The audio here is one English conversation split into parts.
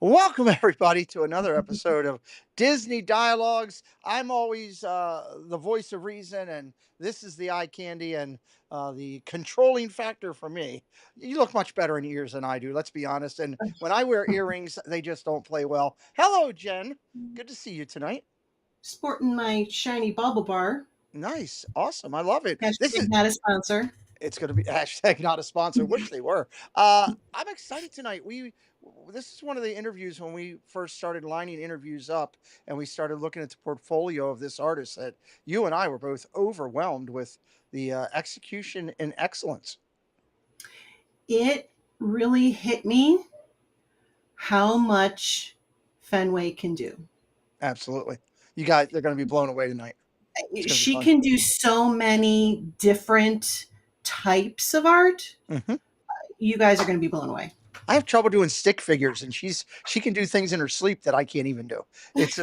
Welcome, everybody, to another episode of Disney Dialogues. I'm always the voice of reason, and this is the eye candy and the controlling factor for me. You look much better in ears than I do, let's be honest. And when I wear earrings, they just don't play well. Hello, Jen. Good to see you tonight. Sporting my shiny bauble bar. Nice. Awesome. I love it. This Hashtag is not a sponsor. It's going to be hashtag not a sponsor. Wish they were. I'm excited tonight. This is one of the interviews when we first started lining interviews up, and we started looking at the portfolio of this artist that you and I were both overwhelmed with the execution and excellence. It really hit me how much Fenway can do. Absolutely, you guys, they're going to be blown away tonight. She can do so many different types of art. Mm-hmm. You guys are going to be blown away. I have trouble doing stick figures, and she can do things in her sleep that I can't even do. It's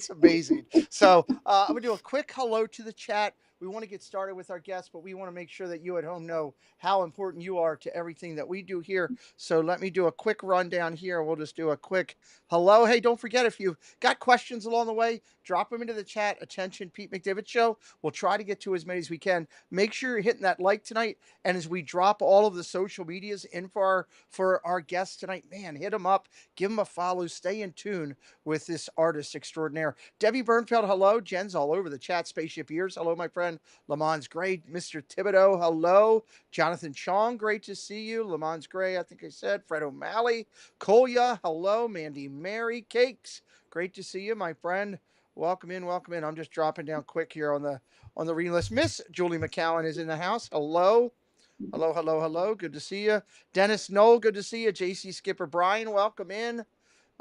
amazing. So I'm gonna do a quick hello to the chat. We want to get started with our guests, but we want to make sure that you at home know how important you are to everything that we do here. So let me do a quick rundown here. We'll just do a quick hello. Hey, don't forget, if you've got questions along the way, drop them into the chat. Attention, Pete McDivitt Show. We'll try to get to as many as we can. Make sure you're hitting that like tonight. And as we drop all of the social medias in for our guests tonight, man, hit them up. Give them a follow. Stay in tune with this artist extraordinaire. Debbie Bernfeld, hello. Jen's all over the chat. Spaceship Ears, hello, my friend. Lamont's great. Mr. Thibodeau, hello. Jonathan Chong, great to see you. Lamont's Gray, I think I said. Fred O'Malley. Kolya, hello. Mandy Mary Cakes, great to see you, my friend. Welcome in, welcome in. I'm just dropping down quick here on the reading list. Miss Julie McCowan is in the house. Hello. Hello, hello, hello. Good to see you. Dennis Knoll, good to see you. JC Skipper Brian, welcome in.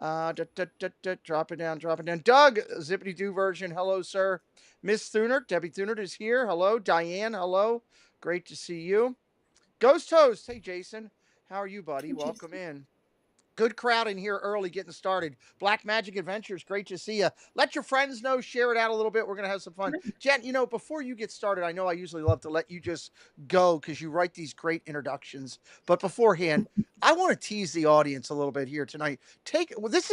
Drop it down, drop it down. Doug, Zippity Doo version, hello, sir. Miss Thunert, Debbie Thunert is here. Hello. Diane, hello. Great to see you. Ghost Host, hey, Jason. How are you, buddy? Welcome in. Good crowd in here early getting started. Black Magic Adventures, great to see you. Let your friends know, share it out a little bit. We're going to have some fun. Jen, before you get started, I know I usually love to let you just go because you write these great introductions. But beforehand, I want to tease the audience a little bit here tonight. This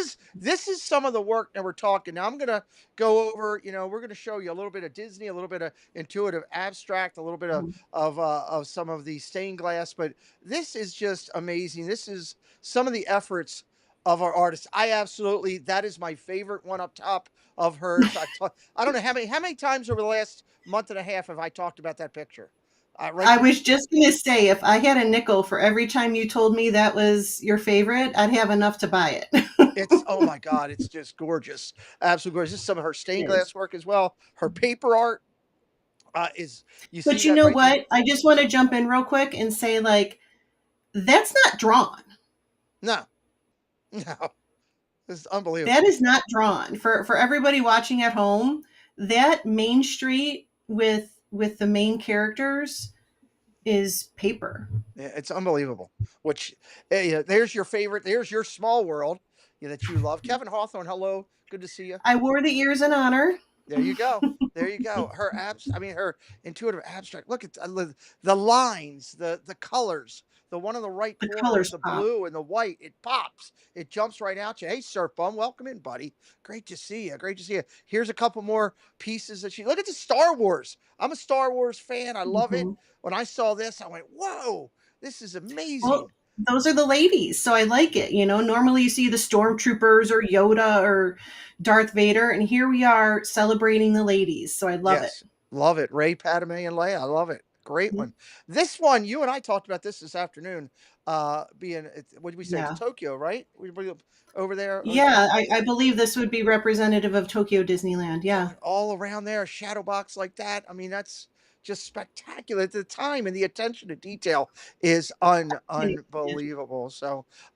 is some of the work that we're talking. Now I'm going to go over, we're going to show you a little bit of Disney, a little bit of intuitive abstract, a little bit of Mhm. of some of the stained glass, but this is just amazing. This is some of the efforts of our artists. That is my favorite one up top of hers. I don't know how many times over the last month and a half have I talked about that picture. Right I there. was just gonna say, if I had a nickel for every time you told me that was your favorite, I'd have enough to buy it. It's oh my god, it's just gorgeous. Absolutely gorgeous. This is some of her It stained is. glass work as well. Her paper art is you see But you that know right there? what? I just want to jump in real quick and say, like, that's not drawn. No, no. This is That unbelievable. is not drawn. For everybody watching at home, that main street with the main characters is paper. Yeah, it's unbelievable. Which yeah, there's your favorite. There's your small world that you love. Kevin Hawthorne, hello. Good to see you. I wore the ears in honor. There you go. There you go. Her intuitive abstract. Look at the lines, the colors. The one in the right The corner with colors the pop. blue and the white, it pops. It jumps right out you. Hey, Surf Bum, welcome in, buddy. Great to see you. Great to see you. Here's a couple more pieces that she look at the Star Wars. I'm a Star Wars fan. I love it. Mhm. When I saw this, I went, whoa, this is Well, amazing. those are the ladies, so I like it. Normally you see the stormtroopers or Yoda or Darth Vader, and here we are celebrating the ladies, so I love it. Yes, love it. Ray, Padme, and Leia. I love it. Great Mhm. one. This one, you and I talked about this afternoon. What did we say? It's Yeah. Tokyo, right? We over there. Yeah, I believe this would be representative of Tokyo Disneyland. Yeah. All around there, a shadow box like that. I mean, that's just spectacular. The time and the attention to detail is Can't even imagine. unbelievable.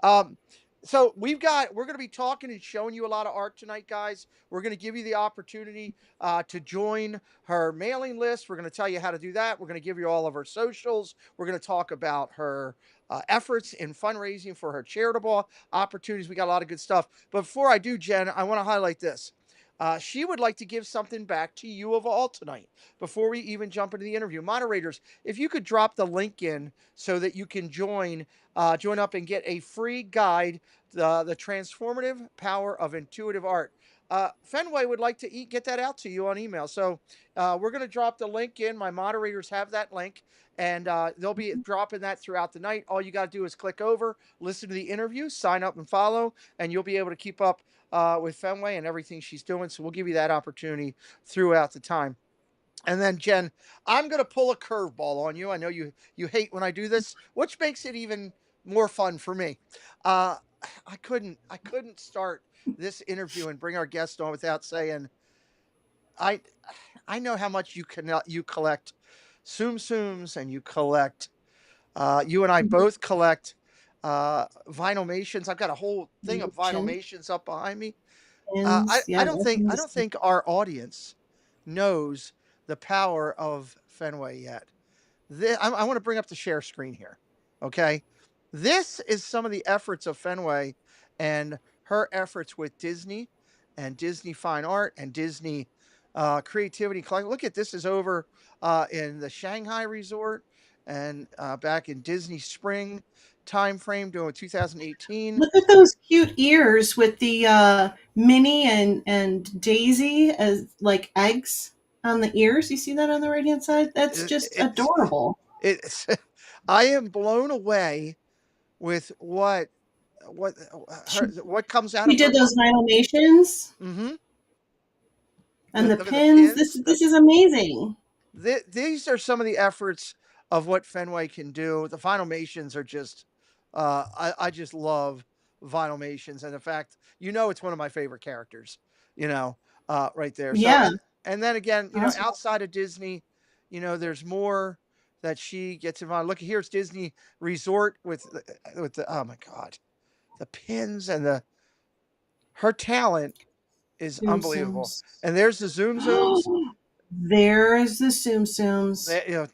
Um, we're going to be talking and showing you a lot of art tonight, guys. We're going to give you the opportunity to join her mailing list. We're going to tell you how to do that. We're going to give you all of her socials. We're going to talk about her efforts in fundraising for her charitable opportunities. We got a lot of good stuff. But before I do, Jen, I want to highlight this. She would like to give something back to you of all tonight before we even jump into the interview. Moderators, if you could drop the link in so that you can join up and get a free guide, the transformative power of intuitive art. Fenway would like to get that out to you on email. So we're going to drop the link in. My moderators have that link, and they'll be dropping that throughout the night. All you got to do is click over, listen to the interview, sign up and follow, and you'll be able to keep up with Fenway and everything she's doing. So we'll give you that opportunity throughout the time. And then Jen, I'm going to pull a curveball on you. I know you hate when I do this, which makes it even more fun for me. Uh, I couldn't start this interview and bring our guest on without saying I I know how much you collect Tsum Tsums and you collect you and I Mhm. both collect vinylmations. I've got a whole thing of Chin vinylmations up behind me. I pins. I Yeah, don't that's think I don't interesting. think our audience knows the power of Fenway yet. I want to bring up the share screen here. Okay, this is some of the efforts of Fenway and her efforts with Disney and Disney Fine Art and Disney Creativity. Look at this is over in the Shanghai Resort and back in Disney Spring time frame doing 2018. Look at those cute ears with the Minnie and Daisy as like eggs on the ears. You see that on the right hand side? That's just It's adorable. it's I am blown away with what comes out She of her did mind. those Nilomations Mm-hmm. and the Look at the pins. This pins. this is amazing. These are some of the efforts of what Fenway can do. The Vinylmations are just, I just love Vinylmations, and the fact it's one of my favorite characters. Right there. So Yeah, and then again, Oswald. outside of Disney, there's more that she gets involved. Look, here's Disney Resort with the oh my god, the pins and the her talent is Tsum unbelievable. Tsums. And there's the Zoom Zooms. There's the Tsum Tsums. They, you know,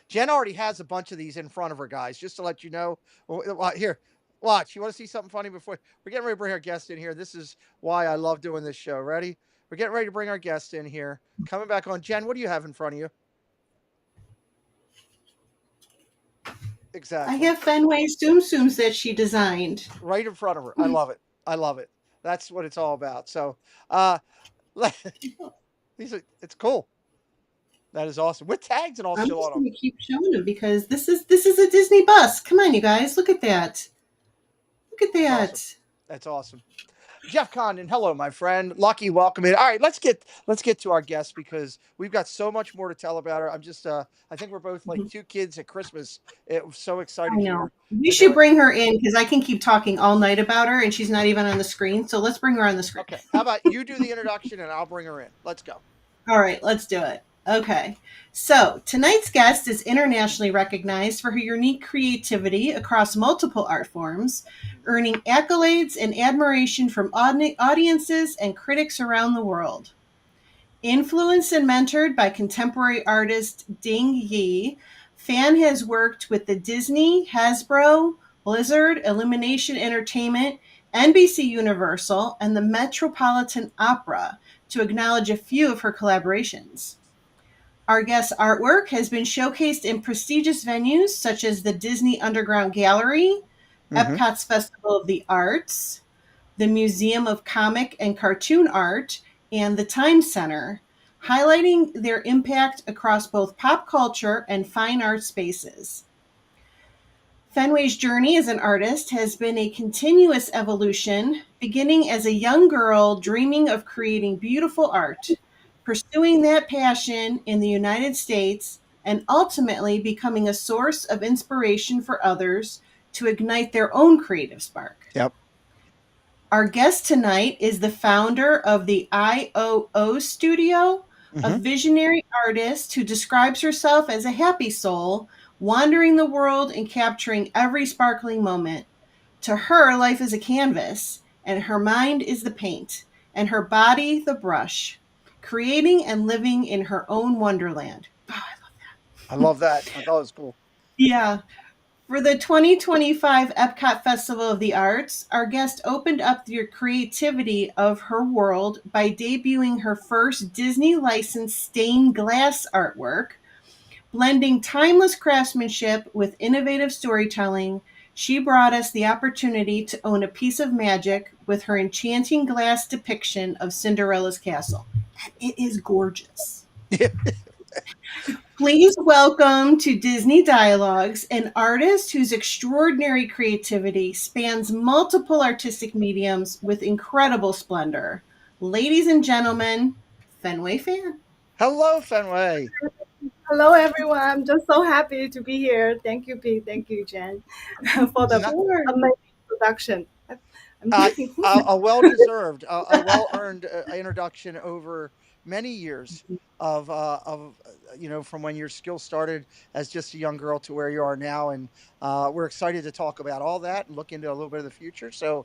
Jen already has a bunch of these in front of her, guys. Just to let you know. Here, Watch. You want to see something funny before we're getting ready to bring our guest in here? This is why I love doing this show. Ready? We're getting ready to bring our guest in here. Coming back on. Jen, what do you have in front of you? I Exactly. have Fenway Tsum Tsums that she designed. Right in front of her. I love it. I love it. That's what it's all about. So, uh, it's cool. That is awesome. With tags and all I'm still just on them. going to keep showing them because this is a Disney bus. Come on, you guys, look at that. Look at That's awesome. that. That's awesome. Jeff Condon, hello, my friend. Lucky, welcome in. All right, let's get to our guest because we've got so much more to tell about her. I think we're both like two kids at Christmas. It was so I excited know. here We to do should it. bring her in because I can keep talking all night about her, and she's not even on the screen. So let's bring her on the screen. Okay, how about you do the introduction and I'll bring her in. Let's go. All right, let's do it. Okay. So, tonight's guest is internationally recognized for her unique creativity across multiple art forms, earning accolades and admiration from audiences and critics around the world. Influenced and mentored by contemporary artist Ding Yi, Fan has worked with the Disney, Hasbro, Blizzard, Illumination Entertainment, NBC Universal, and the Metropolitan Opera to acknowledge a few of her collaborations. Our guest's artwork has been showcased in prestigious venues such as the Disney Underground Gallery, Mm-hmm. Epcot's Festival of the Arts, the Museum of Comic and Cartoon Art, and the Times Center, highlighting their impact across both pop culture and fine art spaces. Fenway's journey as an artist has been a continuous evolution, beginning as a young girl dreaming of creating beautiful art, pursuing that passion in the United States, and ultimately becoming a source of inspiration for others to ignite their own creative spark. Yep. Our guest tonight is the founder of the IOO Studio, a Mm-hmm. visionary artist who describes herself as a happy soul, wandering the world and capturing every sparkling moment. To her, life is a canvas, and her mind is the paint, and her body the brush, creating and living in her own wonderland. Oh, I love I love that. I thought it was cool. Yeah. For the 2025 Epcot Festival of the Arts, our guest opened up the creativity of her world by debuting her first Disney licensed stained glass artwork. Blending timeless craftsmanship with innovative storytelling, she brought us the opportunity to own a piece of magic with her enchanting glass depiction of Cinderella's castle. It is gorgeous. Please welcome to Disney Dialogues an artist whose extraordinary creativity spans multiple artistic mediums with incredible splendor. Ladies and gentlemen, Fenway Fan. Hello, Fenway. Hello, everyone. I'm just so happy to be here. Thank you, Pete. Thank you, Jen, for the Not, Sure. amazing introduction. I'm uh, looking forward. a well-deserved, a well-earned introduction over many years from when your skill started as just a young girl to where you are now, and we're excited to talk about all that and look into a little bit of the future. So,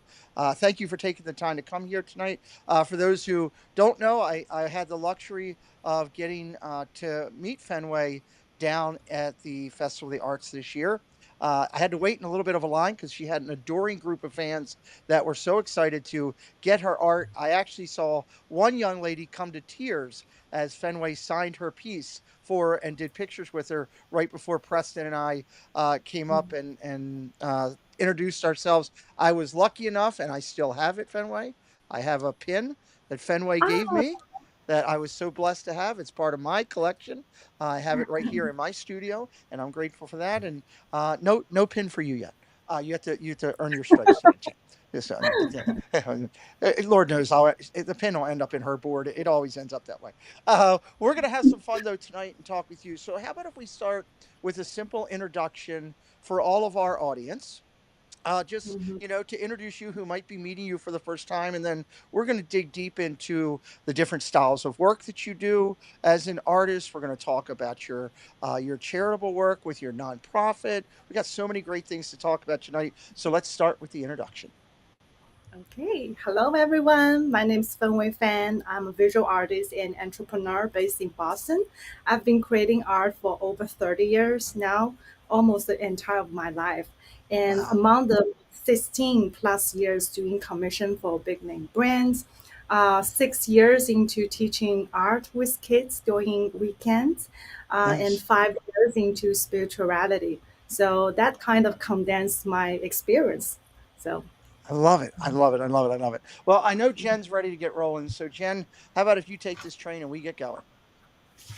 thank you for taking the time to come here tonight. For those who don't know, I had the luxury of getting to meet Fenway down at the Festival of the Arts this year. I had to wait in a little bit of a line because she had an adoring group of fans that were so excited to get her art. I actually saw one young lady come to tears as Fenway signed her piece for her and did pictures with her right before Preston and I came up and introduced ourselves. I was lucky enough, and I still have it, Fenway. I have a pin that Fenway gave Ah, me that I was so blessed to have. It's part of my collection. I have it right here in my studio, and I'm grateful for that. And no pin for you yet. You have to earn your stripes tonight, Jen. Yes, Lord knows the pin will end up in her board. It always ends up that way. We're gonna have some fun though tonight and talk with you. So how about if we start with a simple introduction for all of our audience? Just Mhm. to introduce you who might be meeting you for the first time, and then we're going to dig deep into the different styles of work that you do as an artist. We're going to talk about your charitable work with your nonprofit. We got so many great things to talk about tonight, so let's start with the introduction. Okay, hello everyone. My name is Fenway Fan. I'm a visual artist and entrepreneur based in Boston. I've been creating art for over 30 years now, almost the entire of my life. And Wow. among the 16 plus years doing commission for big name brands, 6 years into teaching art with kids during weekends, and Nice. 5 years into spirituality. So that kind of condensed my experience. So I love it. I love it. I love it. I love it. Well, I know Jen's ready to get rolling. So, Jen, how about if you take this train and we get going?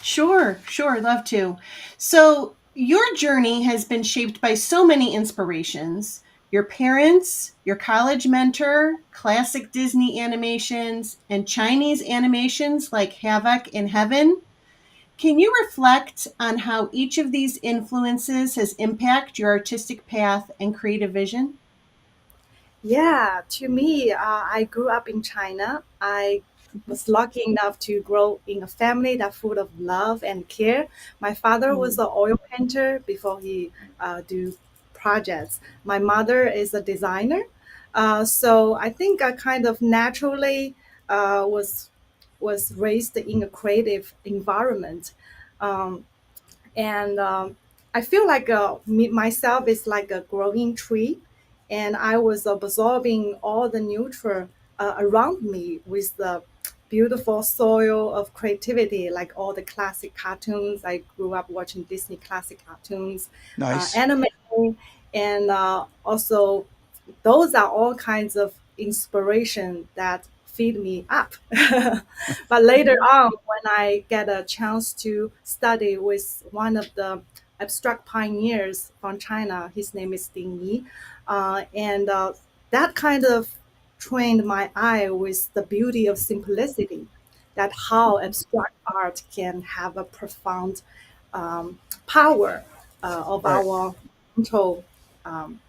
Sure, sure, love to. So, your journey has been shaped by so many inspirations: your parents, your college mentor, classic Disney animations, and Chinese animations like Havoc in Heaven. Can you reflect on how each of these influences has impacted your artistic path and creative vision? yeah, to me, I grew up in China. I was lucky enough to grow in a family that full of love and care. My father was Mm. an oil painter before he do projects. My mother is a designer, so I think I kind of naturally was raised in a creative environment. Um, and I feel like myself is like a growing tree, and I was absorbing all the nutrient around me with the beautiful soil of creativity, like all the classic cartoons. I grew up watching Disney classic cartoons, Nice. anime, and also those are all kinds of inspiration that feed me up. But later on, when I get a chance to study with one of the abstract pioneers from China, his name is Ding Yi, and that kind of trained my eye with the beauty of simplicity, that how abstract art can have a profound power of Right. our mental um,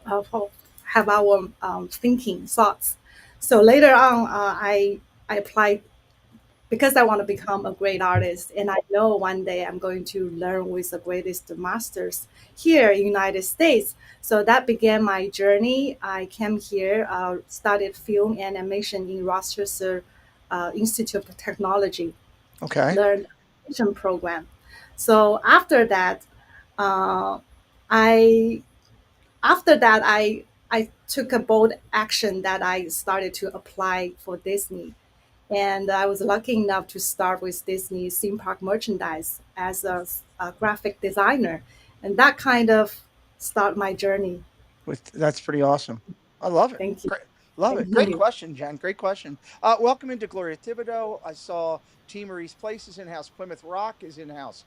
of have our thinking thoughts. So later on, I applied because I want to become a great artist, and I know one day I'm going to learn with the greatest masters here in United States. So that began my journey. I came here, studied film and animation in Rochester Institute of Technology, Okay. learned animation program. So uh, I I took a bold action that I started to apply for Disney. And I was lucky enough to start with Disney theme park merchandise as a graphic designer. And that kind of start my journey. With that's pretty awesome. I love it. Thank you. Great. Love Thank it. Great you. question, Jen. Great question. Welcome into Gloria Thibodeau. I saw T. Marie's Place is in house. Plymouth Rock is in house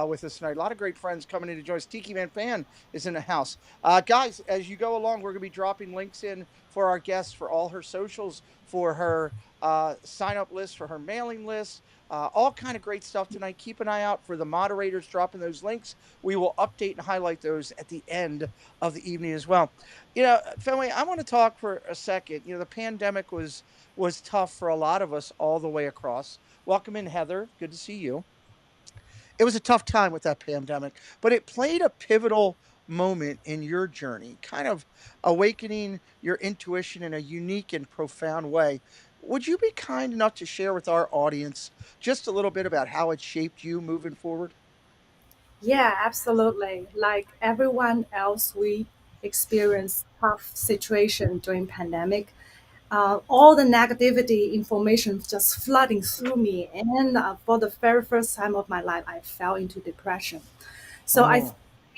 with us tonight. A lot of great friends coming in to join us. Tiki Man Fan is in the house. Guys, as you go along, we're going to be dropping links in for our guests for all her socials, for her sign up list, for her mailing list. All kind of great stuff tonight. Keep an eye out for the moderators dropping those links. We will update and highlight those at the end of the evening as well. Fenway, I want to talk for a second. The pandemic was tough for a lot of us all the way across. Welcome in, Heather. Good to see you. It was a tough time with that pandemic, but it played a pivotal moment in your journey, kind of awakening your intuition in a unique and profound way. Would you be kind enough to share with our audience just a little bit about how it shaped you moving forward? Yeah, absolutely. Like everyone else, we experienced tough situation during pandemic. All the negativity information just flooding through me, and for the very first time of my life, I fell into depression. So Oh,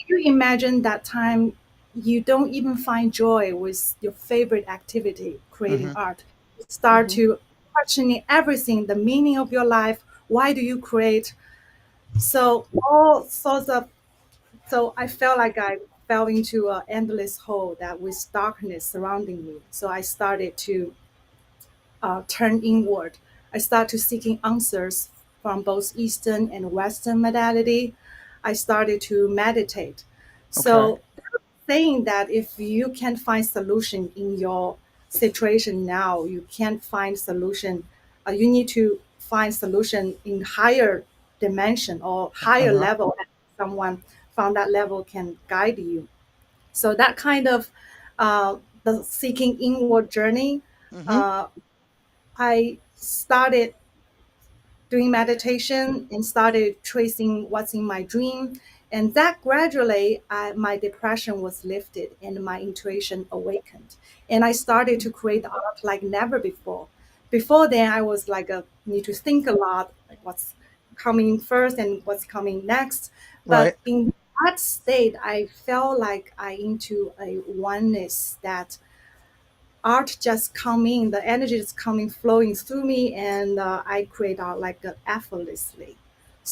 you imagine that time you don't even find joy with your favorite activity, creating hmm, art. You start Mhm. to questioning everything, the meaning of your life. Why do you create? So all sorts of. So I felt like I fell into an endless hole that with darkness surrounding me. So I started to turn inward. I started seeking answers from both Eastern and Western modality. I started to meditate. okay. So saying that if you can't find solution in your situation now, you can't find solution. You need to find solution in higher dimension or higher Uh-huh. level. And someone from that level can guide you. So that kind of the seeking inward journey, Mm-hmm. uh, I started doing meditation and started tracing what's in my dream. And that gradually, my depression was lifted and my intuition awakened. And I started to create art like never before. Before then, I was like, need to think a lot, like what's coming first and what's coming next. Right. But in that state, I felt like I into a oneness that art just coming, the energy is coming, flowing through me, and I create art like effortlessly.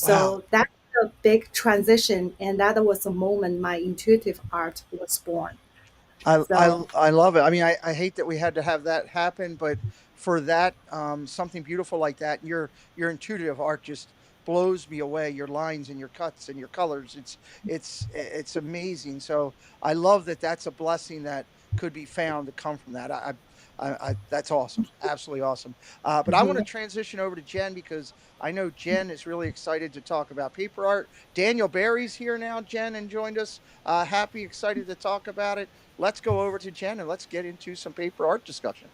Wow. So that's a big transition, and that was the moment my intuitive art was born. So I love it. I mean, I hate that we had to have that happen, but for that, something beautiful like that, your intuitive art just blows me away. Your lines and your cuts and your colors, it's amazing. So I love that that's a blessing that could be found to come from that. That's awesome, absolutely awesome. But I want to mhm. transition over to Jen because I know Jen is really excited to talk about paper art. Daniel Barry's here now, Jen, and joined us. Happy, excited to talk about it. Let's go over to Jen and let's get into some paper art discussion.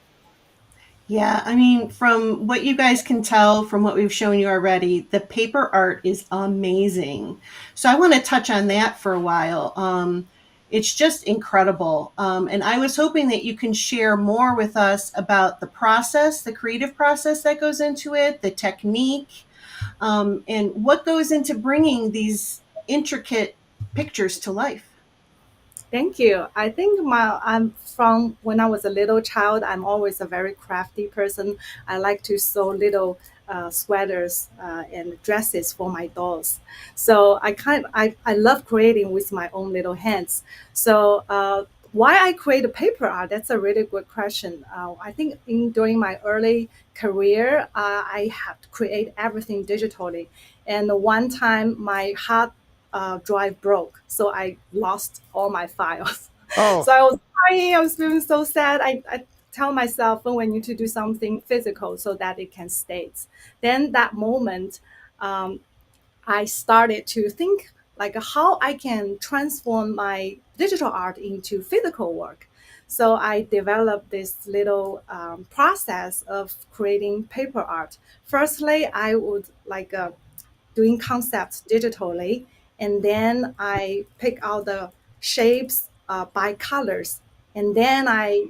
Yeah, I mean, from what you guys can tell from what we've shown you already, the paper art is amazing. So I want to touch on that for a while. It's just incredible. And I was hoping that you can share more with us about the process, the creative process that goes into it, the technique, and what goes into bringing these intricate pictures to life. Thank you. I think I'm from when I was a little child. I'm always a very crafty person. I like to sew little sweaters and dresses for my dolls. So I love creating with my own little hands. So why I create a paper art? That's a really good question. I think during my early career, I had to create everything digitally. And one time my hard drive broke, so I lost all my files. Oh, So I was crying. I was feeling so sad. I tell myself, oh, I need to do something physical so that it can stay. Then that moment, um, I started to think like how I can transform my digital art into physical work. So I developed this little process of creating paper art. Firstly, I would like doing concepts digitally, and then I pick out the shapes by colors, and then I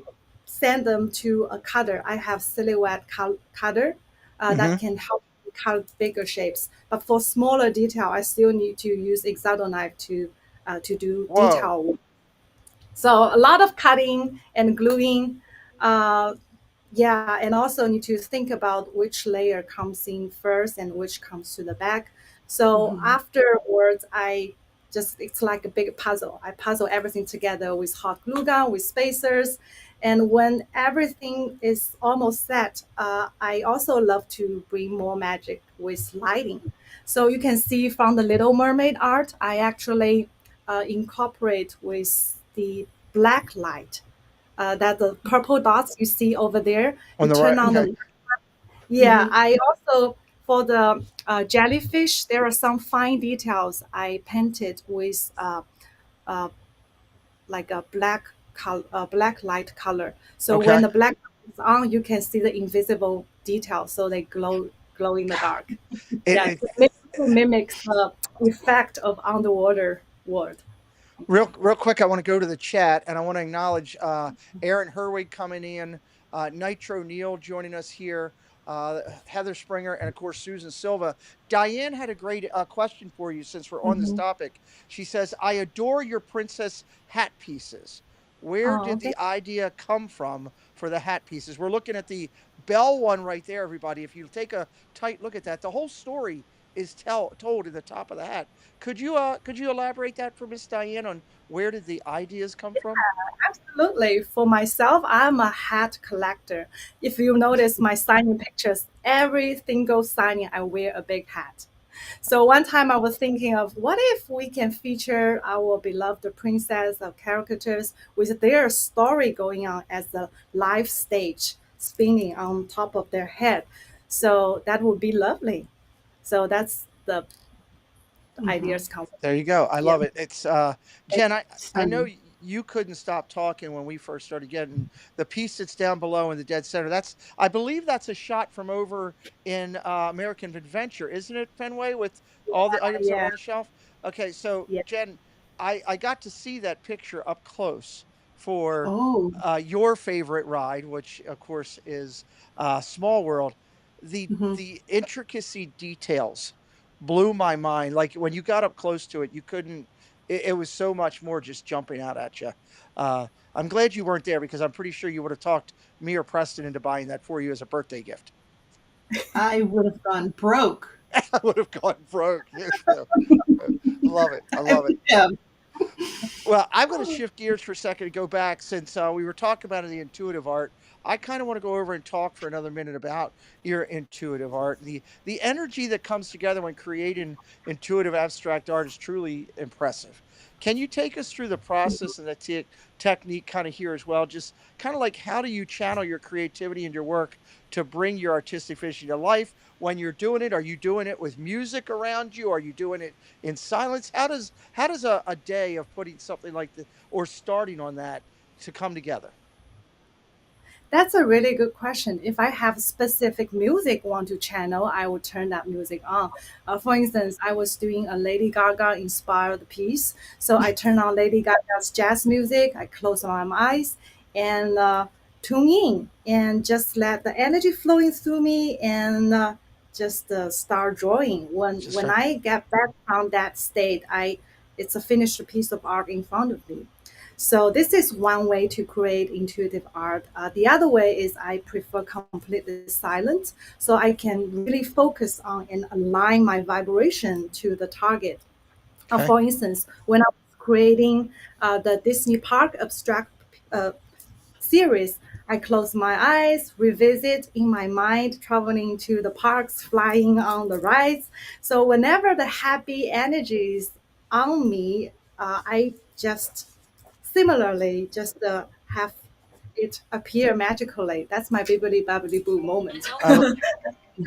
send them to a cutter. I have silhouette cutter hmm. that can help me cut bigger shapes. But for smaller detail, I still need to use X-Acto knife to do Whoa. detail. So a lot of cutting and gluing. Yeah, and also need to think about which layer comes in first and which comes to the back. So Mhm. afterwards, it's like a big puzzle. I puzzle everything together with hot glue gun, with spacers. And when everything is almost set, I also love to bring more magic with lighting. So you can see from the Little Mermaid art, I actually incorporate with the black light that the purple dots you see over there, On you the right. turn on Okay. the. Yeah, Mhm. I also for the jellyfish, there are some fine details I painted with uh, like a black light color. So when Okay. the black is on, you can see the invisible details, so they glow in the dark. It, Yes, it it mimics the effect of underwater world. real quick. I want to go to the chat and I want to acknowledge Aaron Herwig coming in, Nitro Neil joining us here, Heather Springer, and of course Susan Silva. Diane had a great question for you since we're on this Mhm. topic. She says, "I adore your princess hat pieces. Where Oh, did the idea come from for the hat pieces?" We're looking at the bell one right there, everybody. If you take a tight look at that, the whole story is told in the top of the hat. Could you elaborate that for Miss Diane on where did the ideas come from? absolutely. For myself, I'm a hat collector. If you notice my signing pictures, every single signing, I wear a big hat. So one time I was thinking of what if we can feature our beloved princess of caricatures with their story going on as the live stage spinning on top of their head. So that would be lovely. So that's the Mhm. ideas come from. There you go. I Yeah. love it. It's Jen. I know Stunning. you couldn't stop talking when we first started getting the piece that's down below in the dead center. That's, I believe that's a shot from over in American Adventure, isn't it, Fenway, with all the items that are Yeah, on the shelf? Okay, so yeah. Jen, I got to see that picture up close for Oh. your favorite ride, which of course is Small World. Mhm. The intricacy details blew my mind. Like when you got up close to it, you couldn't. It was so much more just jumping out at you. I'm glad you weren't there because I'm pretty sure you would have talked me or Preston into buying that for you as a birthday gift. I would have gone broke. I would have gone broke. Yes, so, love it. I I love it. would have. Well, I'm going to shift gears for a second and go back since we were talking about the intuitive art. I kind of want to go over and talk for another minute about your intuitive art. The energy that comes together when creating intuitive abstract art is truly impressive. Can you take us through the process and the technique kind of here as well? Just kind of like how do you channel your creativity and your work to bring your artistic vision to life? When you're doing it, are you doing it with music around you? Are you doing it in silence? How does a day of putting something like the or starting on that to come together? That's a really good question. If I have specific music want to channel, I will turn that music on. For instance, I was doing a Lady Gaga inspired piece, so I turn on Lady Gaga's jazz music. I close my eyes and tune in, and just let the energy flowing through me, and just start drawing. When Just when start. I get back from that state, I it's a finished piece of art in front of me. So this is one way to create intuitive art. The other way is I prefer completely silent, so I can really focus on and align my vibration to the target. Okay. For instance, when I was creating the Disney Park abstract uh, series, I close my eyes, revisit in my mind, traveling to the parks, flying on the rides. So whenever the happy energy is on me, I just similarly just have it appear magically. That's my bibbly babbly boo moment. I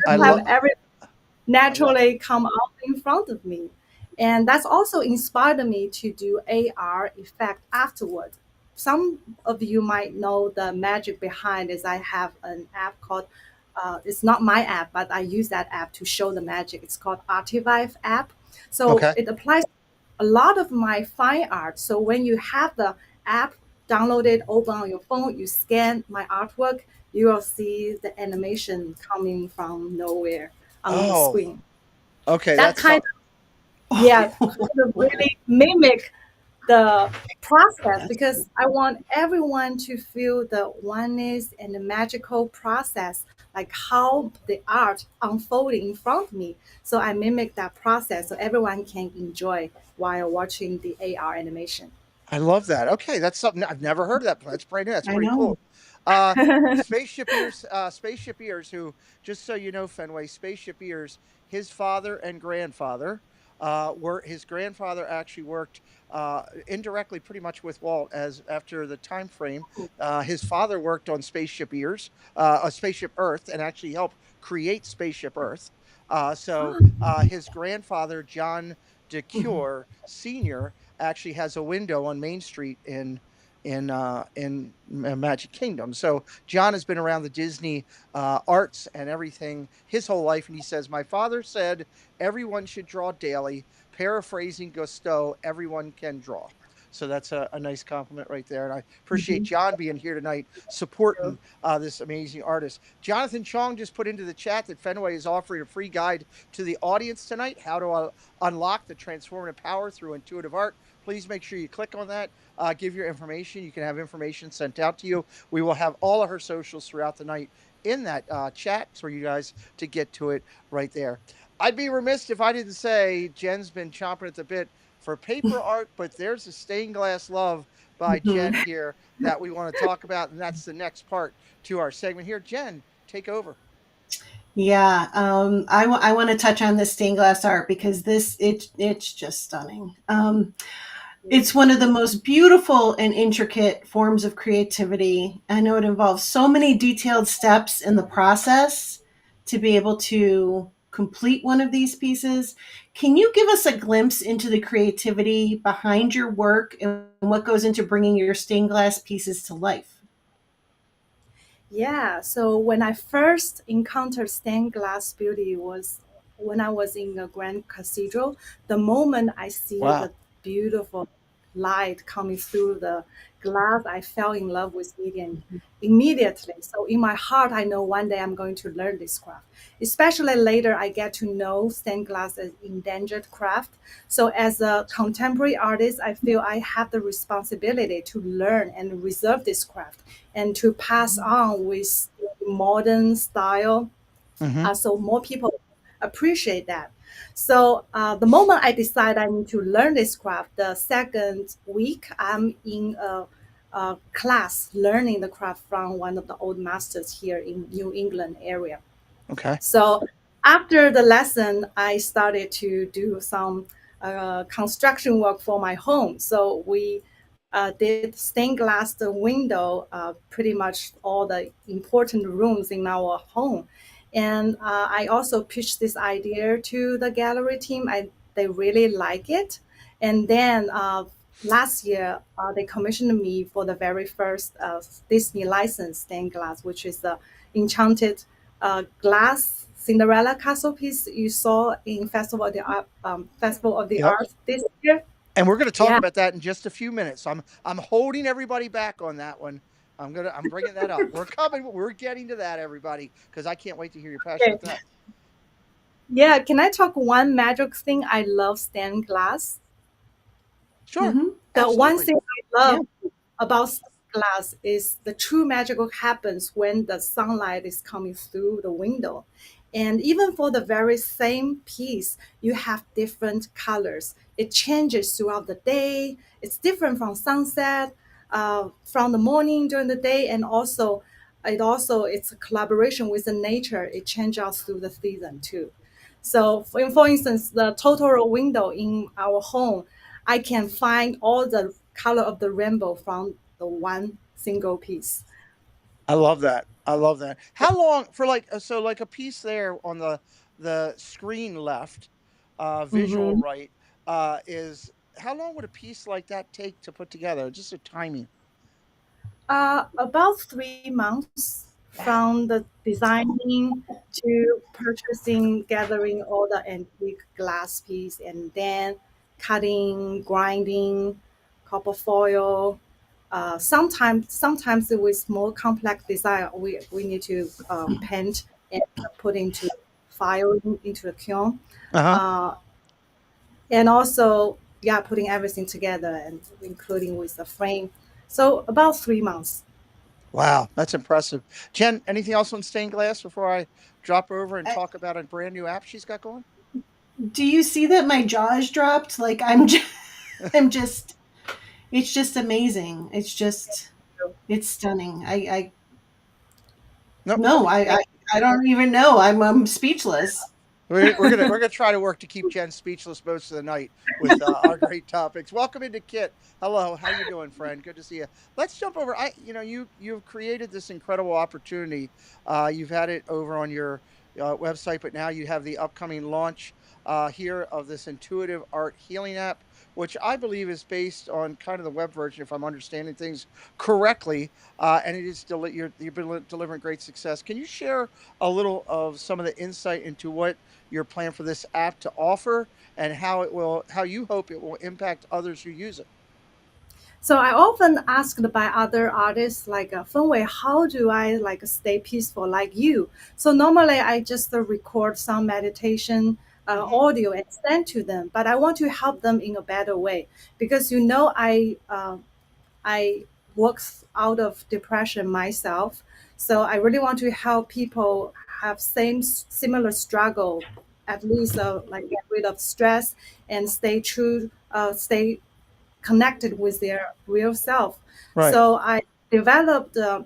I Have love every I love naturally come out in front of me. And that's also inspired me to do AR effect afterward. Some of you might know the magic behind is I have an app called it's not my app, but I use that app to show the magic. It's called Artivive app. So okay. it applies a lot of my fine art. So when you have the app downloaded, open on your phone, you scan my artwork, you will see the animation coming from nowhere on the Oh, screen. okay. That That's kind so, of, yeah, kind of really mimic the process that's because I want everyone to feel the oneness and the magical process, like how the art unfolding in front of me. So I mimic that process so everyone can enjoy while watching the AR animation. I love that. Okay, that's something I've never heard of that. That's brand new. That's I pretty know. cool. Spaceship Ears, who, just so you know, Fenway, Spaceship Ears, his father and grandfather were his grandfather actually worked indirectly pretty much with Walt as after the time frame. His father worked on Spaceship Ears, a Spaceship Earth, and actually helped create Spaceship Earth. His grandfather, John Mhm. DeCure Sr., actually has a window on Main Street in Magic Kingdom. So John has been around the Disney arts and everything his whole life, and he says, "My father said everyone should draw daily." Paraphrasing Gusteau, everyone can draw. So that's a nice compliment right there. And I appreciate Mhm. John being here tonight supporting this amazing artist. Jonathan Chong just put into the chat that Fenway is offering a free guide to the audience tonight, how to unlock the transformative power through intuitive art. Please make sure you click on that, give your information. You can have information sent out to you. We will have all of her socials throughout the night in that chat for you guys to get to it right there. I'd be remiss if I didn't say Jen's been chomping at the bit for paper art, but there's a stained glass love by Jen Mhm. here that we want to talk about, and that's the next part to our segment here. Jen, take over. Yeah, I want to touch on this stained glass art because it's just stunning. It's one of the most beautiful and intricate forms of creativity. I know it involves so many detailed steps in the process to be able to complete one of these pieces. Can you give us a glimpse into the creativity behind your work and what goes into bringing your stained glass pieces to life? Yeah, so when I first encountered stained glass beauty was when I was in a grand cathedral. The moment I see Wow. the beautiful light coming through the glass, I fell in love with it immediately. So in my heart, I know one day I'm going to learn this craft. Especially later, I get to know stained glass as endangered craft. So as a contemporary artist, I feel I have the responsibility to learn and reserve this craft and to pass on with modern style, Hmm. so more people appreciate that. So the moment I decide I need to learn this craft, the second week I'm in a class learning the craft from one of the old masters here in New England area. Okay. So after the lesson, I started to do some construction work for my home. So we did stained glass the window, pretty much all the important rooms in our home. And I also pitched this idea to the gallery team. They really like it. And then last year, they commissioned me for the very first Disney licensed stained glass, which is the Enchanted glass Cinderella castle piece you saw in Festival of the Yep. Arts this year. And we're going to talk Yeah. about that in just a few minutes. So I'm holding everybody back on that one. I'm bringing that up. We're coming. We're getting to that, everybody, because I can't wait to hear your passion Okay. with that. Yeah. Can I talk one magic thing I love stained glass? Sure. Mm-hmm. The one Absolutely. thing I Yeah. love about stained glass is the true magical happens when the sunlight is coming through the window. And even for the very same piece, you have different colors. It changes throughout the day. It's different from sunset, from the morning during the day, and it's a collaboration with the nature. It changes through the season too. So, for instance, the total window in our home, I can find all the color of the rainbow from the one single piece. I love that. I love that. How long for like so like a piece there on the screen left, visual Mm-hmm. right, is how long would a piece like that take to put together? Just a timing. About 3 months Wow. from the designing to purchasing, gathering all the antique glass piece, and then cutting, grinding, copper foil. Sometimes with more complex design, we need to paint and put into filing into the kiln, Uh-huh. uh, and also yeah, putting everything together and including with the frame. So about 3 months. Wow, that's impressive. Jen, anything else on stained glass before I drop over and talk about a brand new app she's got going? Do you see that my jaw is dropped? Like I'm just, it's just amazing. It's stunning. Nope. No, I don't even know. I'm speechless. We're gonna try to work to keep Jen speechless most of the night with our great topics. Welcome into Kit. Hello, how you doing, friend? Good to see you. Let's jump over. You've created this incredible opportunity. You've had it over on your website, but now you have the upcoming launch here of this intuitive art healing app, which I believe is based on kind of the web version, if I'm understanding things correctly. And it is still you've been delivering great success. Can you share a little of some of the insight into what your plan for this app to offer and how you hope it will impact others who use it? So I often asked by other artists like Fenway, how do I like stay peaceful like you? So normally I just record some meditation Hmm. audio and send to them, but I want to help them in a better way because I work out of depression myself, so I really want to help people have same similar struggle, at least like get rid of stress and stay connected with their real self. Right. So I developed a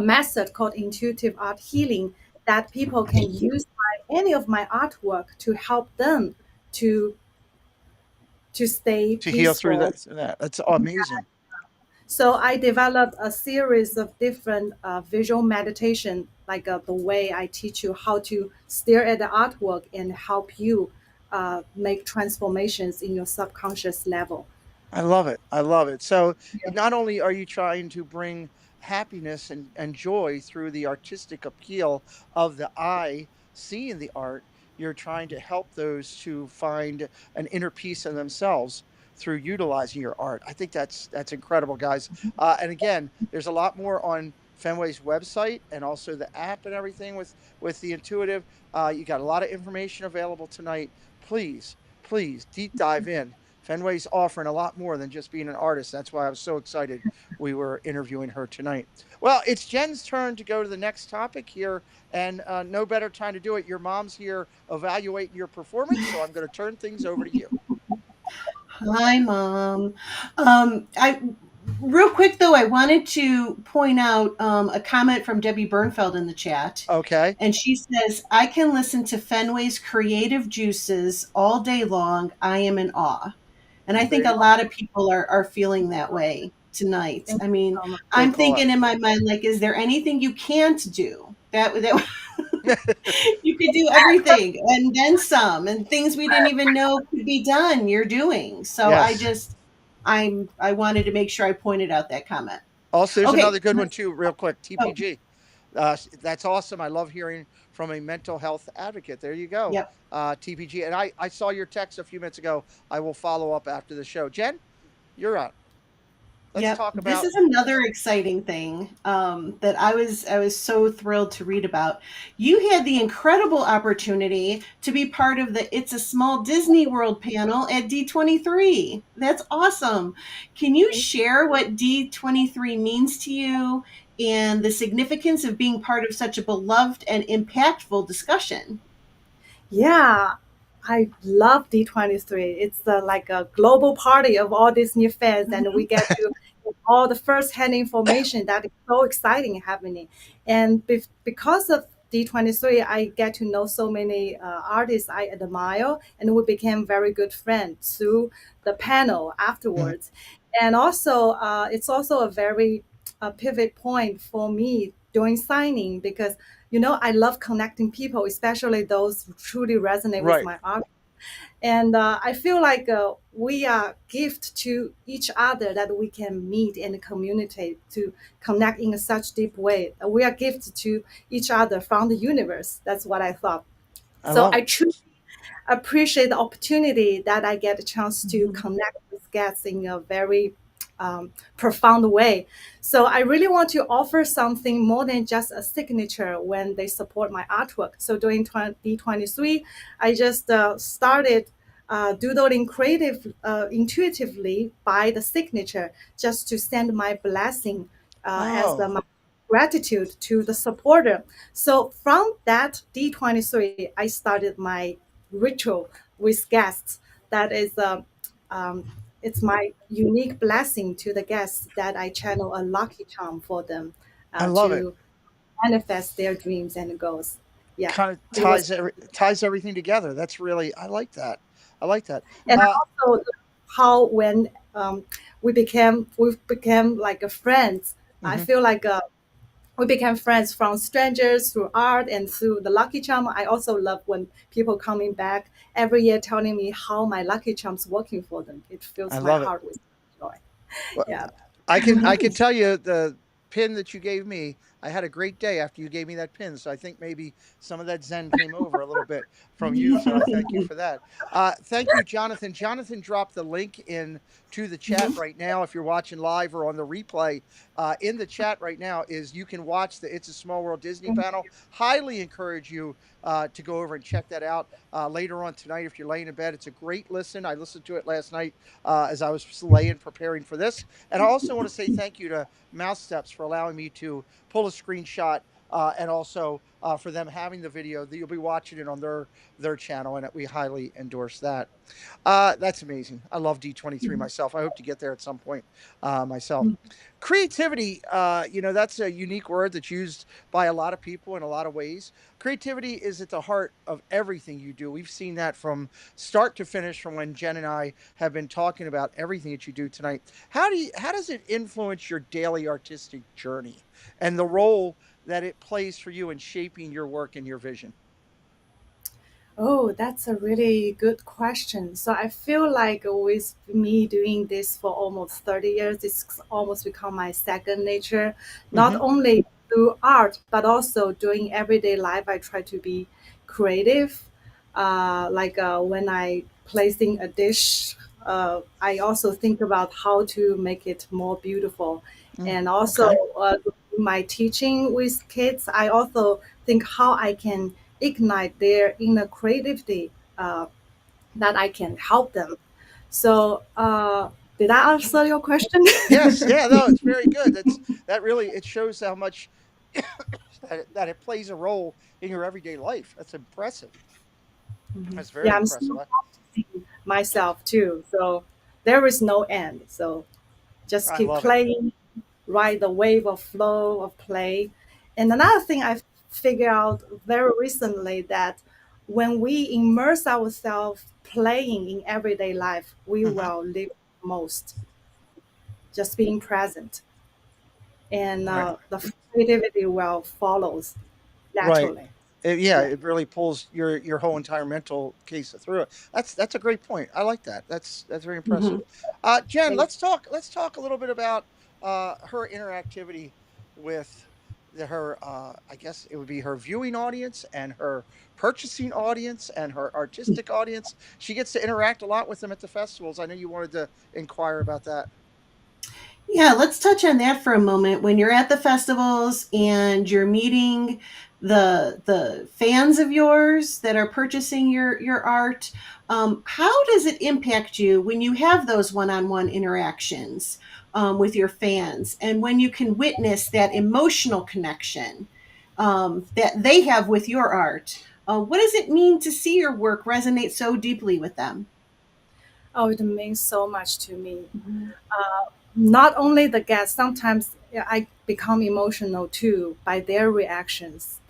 method called intuitive art healing that people can use by any of my artwork to help them to to stay To heal through peaceful. that. That's amazing. So I developed a series of different visual meditation, like the way I teach you how to stare at the artwork and help you make transformations in your subconscious level. I love it. I love it. So Yeah. not only are you trying to bring happiness and joy through the artistic appeal of the eye seeing the art, you're trying to help those to find an inner peace in themselves through utilizing your art. I think that's incredible, guys. And again, there's a lot more on Fenway's website and also the app and everything with the intuitive. You got a lot of information available tonight. Please, please deep dive in. Fenway's offering a lot more than just being an artist. That's why I was so excited we were interviewing her tonight. Well, it's Jen's turn to go to the next topic here, and no better time to do it. Your mom's here evaluating your performance, so I'm going to turn things over to you. Hi, Mom. I real quick though, I wanted to point out a comment from Debbie Bernfeld in the chat, Okay. and she says, "I can listen to Fenway's creative juices all day long. I am in awe." And I Well, there think a you go. lot of people are feeling that way tonight. Thank I you mean, so much. Great I'm call thinking in my mind, like, is there anything you can't do? That out. you could do everything and then some, and things we didn't even know could be done, you're doing. So Yes. I wanted to make sure I pointed out that comment. Also, there's Okay, another good one let's too, real quick. go. TPG. That's awesome. I love hearing from a mental health advocate. There you go, Yep. TPG. And I saw your text a few minutes ago. I will follow up after the show. Jen, you're on. Let's Yep, talk this about. is another exciting thing that I was so thrilled to read about. You had the incredible opportunity to be part of the "It's a Small Disney World" panel at D23. That's awesome. Can you Thank share what D23 means to you and the significance of being part of such a beloved and impactful discussion? Yeah, I love D23. It's like a global party of all these new fans, and we get to get all the first-hand information that is so exciting happening. And because of D23, I get to know so many artists I admire, and we became very good friends through the panel Mhm. afterwards. And also, it's also a very pivot point for me during signing because I love connecting people, especially those who truly resonate with Right. my art. And I feel like we are gift to each other that we can meet and communicate to connect in such deep way. We are gift to each other from the universe. That's what I thought. I So love I it. truly appreciate the opportunity that I get a chance to Mhm. connect with guests in a very profound way. So I really want to offer something more than just a signature when they support my artwork. So during 2023, I just started doodling creative, intuitively by the signature, just to send my blessing as Oh, my gratitude to the supporter. So from that D23, I started my ritual with guests. That is, um, it's my unique blessing to the guests that I channel a lucky charm for them I love it. to manifest their dreams and goals. Yeah, Kind of it was, ties everything together. That's really I like that. I like that. and Uh, also how when we became like a friends. I mhm. feel like we became friends from strangers through art and through the lucky charm. I also love when people coming back every year telling me how my lucky charm's working for them. It I fills my love it. heart with joy. Well, Yeah. I can Nice. tell you the pin that you gave me. I had a great day after you gave me that pin, so I think maybe some of that zen came over a little bit from you. So I thank you for that. Thank you, Jonathan. Jonathan dropped the link in to the chat Mhm. right now. If you're watching live or on the replay, in the chat right now is you can watch the "It's a Small World" Disney panel. Highly encourage you to go over and check that out later on tonight if you're laying in bed. It's a great listen. I listened to it last night as I was laying preparing for this. And I also want to say thank you to Mouse Steps for allowing me to pull a screenshot and also for them having the video. That you'll be watching it on their channel, and we highly endorse that. That's amazing. I love D23 myself. I hope to get there at some point myself. Creativity, that's a unique word that's used by a lot of people in a lot of ways. Creativity is at the heart of everything you do. We've seen that from start to finish from when Jen and I have been talking about everything that you do tonight. How does it influence your daily artistic journey and the role that it plays for you in shaping your work and your vision? Oh, that's a really good question. So I feel like with me doing this for almost 30 years, it's almost become my second nature. Not Hmm. only through art, but also doing everyday life, I try to be creative. When I placing a dish, I also think about how to make it more beautiful. Mm, And also okay. my teaching with kids, I also think how I can ignite their inner creativity that I can help them. So, did I answer your question? Yes. Yeah. No, it's very good. That really it shows how much that it plays a role in your everyday life. That's impressive. That's very Yeah, I'm impressive. still practicing myself too. So there is no end. So just I keep love it. playing, ride the wave of flow of play. And another thing I figured out very recently that when we immerse ourselves playing in everyday life, we Hmm. will live most, just being present. And Right. the creativity will follows Right. naturally. Yeah, Yeah. it really pulls your whole entire mental case through it. That's a great point. I like that. That's very impressive. Mhm. Jen, Thank let's talk a little bit about her interactivity with her. I guess it would be her viewing audience and her purchasing audience and her artistic audience. She gets to interact a lot with them at the festivals. I know you wanted to inquire about that. Yeah, let's touch on that for a moment. When you're at the festivals and you're meeting the fans of yours that are purchasing your art, how does it impact you when you have those one-on-one interactions with your fans, and when you can witness that emotional connection that they have with your art? What does it mean to see your work resonate so deeply with them? Oh, it means so much to me. Mhm. Not only the guests, sometimes yeah, I become emotional too by their reactions.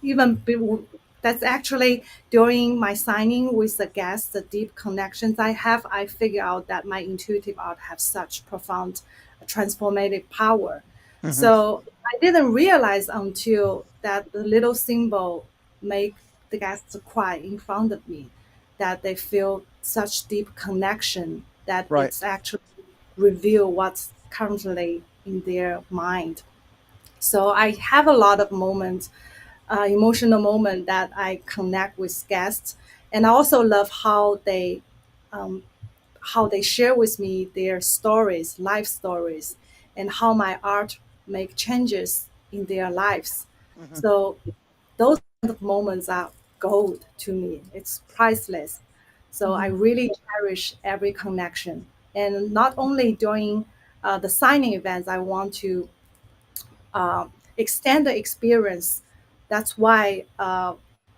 Even be- that's actually during my signing with the guests, the deep connections I have, I figure out that my intuitive art has such profound transformative power. Hmm. So I didn't realize until that the little symbol make the guests cry in front of me, that they feel such deep connection that Right. it's actually reveal what's currently in their mind. So I have a lot of moments, emotional moment that I connect with guests, and I also love um, how they share with me their stories, life stories, and how my art make changes in their lives. Hmm. So those kind of moments are gold to me. It's priceless. So I Mhm. really cherish every connection, and not only during the signing events, I want to extend the experience. That's why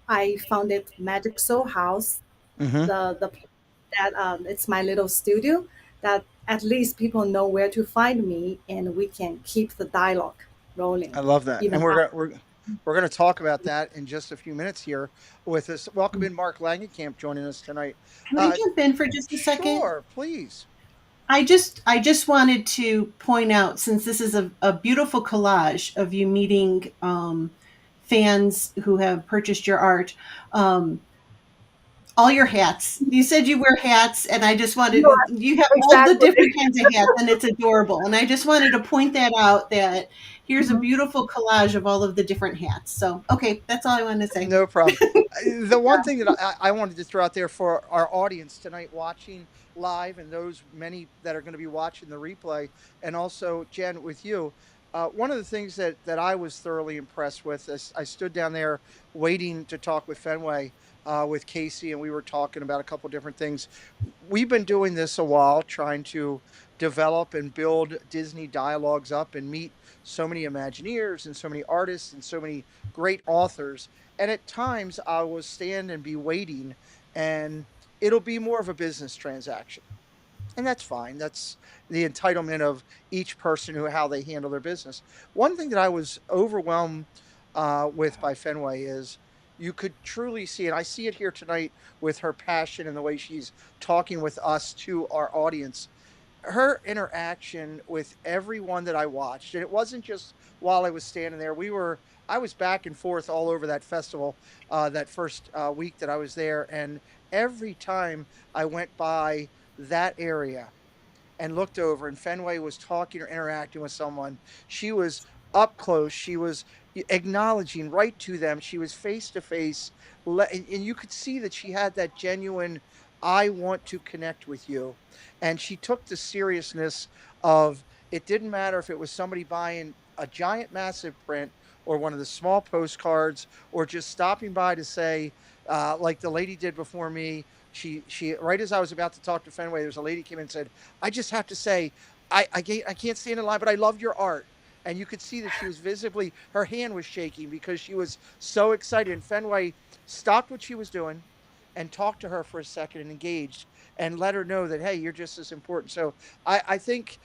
I founded Magic Soul House. Hmm. The that it's my little studio. That at least people know where to find me, and we can keep the dialogue rolling. I love that, and Even we're going to talk about that in just a few minutes here with us. Welcome in Mark Langenkamp joining us tonight. Can I Uh, jump in for just a second? sure, please. I just wanted to point out, since this is a beautiful collage of you meeting fans who have purchased your art, um, all your hats. You said you wear hats, and I just you wanted, are you have all the exactly. different kinds of hats, and it's adorable. And I just wanted to point that out, that here's a beautiful collage of all of the different hats. So, okay, that's all I wanted to say. No problem. The one thing that I wanted to throw out there for our audience tonight watching live and those many that are going to be watching the replay, and also Jen with you, one of the things that I was thoroughly impressed with is I stood down there waiting to talk with Fenway with Casey, and we were talking about a couple different things. We've been doing this a while, trying to develop and build Disney dialogues up and meet so many Imagineers and so many artists and so many great authors. And at times I will stand and be waiting, and it'll be more of a business transaction, and that's fine. That's the entitlement of each person who how they handle their business. One thing that I was overwhelmed with by Fenway is you could truly see, and I see it here tonight with her passion and the way she's talking with us to our audience, her interaction with everyone that I watched, and it wasn't just while I was standing there. I was back and forth all over that festival, that first week that I was there, and every time I went by that area and looked over and Fenway was talking or interacting with someone, she was up close. She was acknowledging right to them. She was face to face. And you could see that she had that genuine, I want to connect with you. And she took the seriousness of it didn't matter if it was somebody buying a giant, massive print or one of the small postcards or just stopping by to say, like the lady did before me, she right as I was about to talk to Fenway, there's a lady came in and said, "I just have to say, I can't stand in line, but I love your art." And you could see that she was visibly her hand was shaking because she was so excited. And Fenway stopped what she was doing and talked to her for a second and engaged and let her know that hey, you're just as important. So I think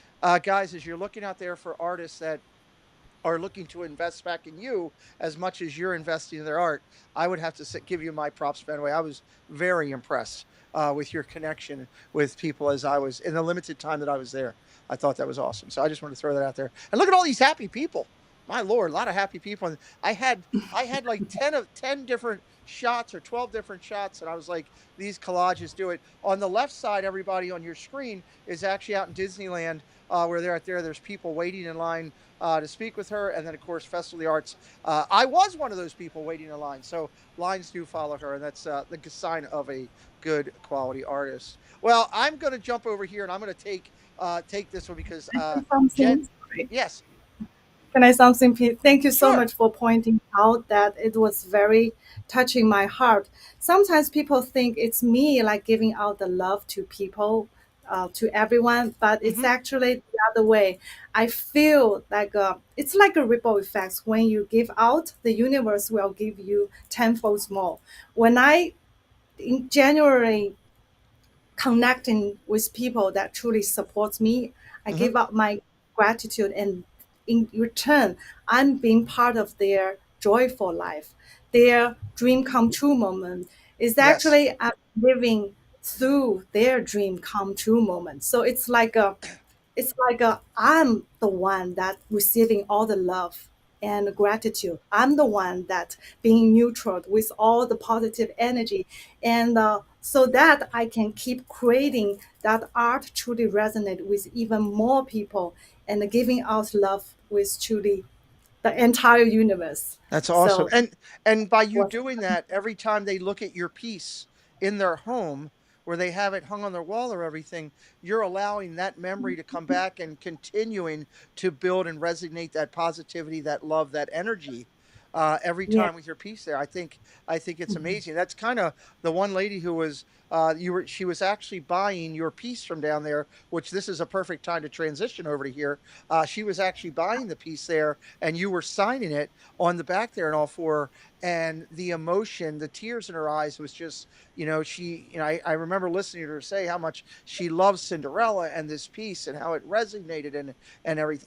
guys, as you're looking out there for artists that are looking to invest back in you as much as you're investing in their art, I would have to give you my props, Fenway. I was very impressed with your connection with people as I was in the limited time that I was there. I thought that was awesome. So I just want to throw that out there. And look at all these happy people. My lord, a lot of happy people. And I had like 10 different shots or 12 different shots, and I was like, these collages do it. On the left side, everybody on your screen is actually out in Disneyland, where they're out there. There's people waiting in line to speak with her. And then, of course, Festival of the Arts. I was one of those people waiting in line. So lines do follow her, and that's the sign of a good quality artist. Well, I'm going to jump over here, and I'm going to take this one because Jen, Something. yes, Can I something, Pete? Thank you so sure. much for pointing out that it was very touching my heart. Sometimes people think it's me like giving out the love to people, to everyone, but it's Hmm. actually the other way. I feel like it's like a ripple effect. When you give out, the universe will give you tenfold more. When I in January connecting with people that truly supports me, I Hmm. give up my gratitude, and in return I'm being part of their joyful life, their dream come true moment. Is Yes, actually I'm living through their dream come true moment. So it's like I'm the one that receiving all the love and gratitude. I'm the one that being neutral with all the positive energy, and so that I can keep creating that art truly resonate with even more people and giving out love with truly the entire universe. that's awesome. So And by you was doing that, every time they look at your piece in their home where they have it hung on their wall or everything, you're allowing that memory to come back and continuing to build and resonate that positivity, that love, that energy. Every yeah. time with your piece there, I think it's amazing. That's kind of the one lady who was she was actually buying your piece from down there, which this is a perfect time to transition over to here. She was actually buying the piece there, and you were signing it on the back there and all four. And the emotion, the tears in her eyes was just, I remember listening to her say how much she loves Cinderella and this piece and how it resonated and everything.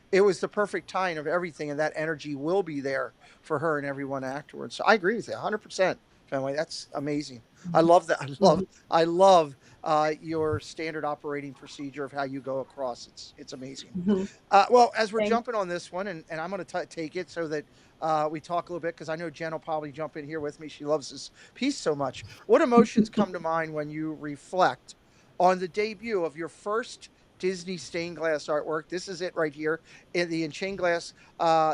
It was the perfect time of everything, and that energy will be there for her and everyone afterwards. So I agree with you 100%, Fenway. That's amazing. I love that. I love your standard operating procedure of how you go across. It's amazing. Mhm. Well, as we're Thank jumping on this one, and I'm going to take it so that we talk a little bit because I know Jen will probably jump in here with me. She loves this piece so much. What emotions come to mind when you reflect on the debut of your first Disney stained glass artwork? This is it right here in the Enchained Glass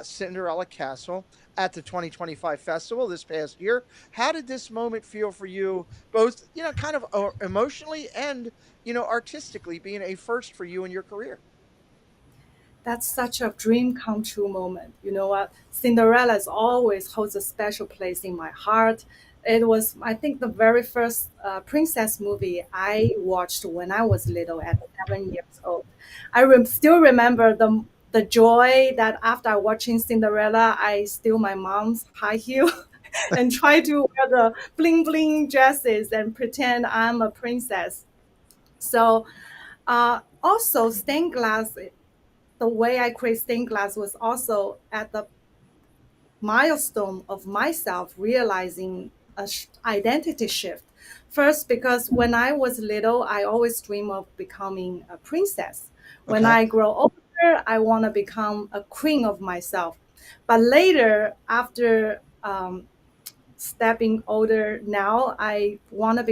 Cinderella Castle at the 2025 festival this past year. How did this moment feel for you, both kind of emotionally and artistically, being a first for you in your career? That's such a dream come true moment. You know what? Cinderella's always holds a special place in my heart. It was, I think, the very first princess movie I watched when I was little, at 7 years old. Still remember the joy that after watching Cinderella, I steal my mom's high heel and try to wear the bling bling dresses and pretend I'm a princess. So also stained glass, the way I create stained glass was also at the milestone of myself realizing identity shift. First, because when I was little, I always dream of becoming a princess. When Okay. I grow older, I want to become a queen of myself. But later, after stepping older, now I want to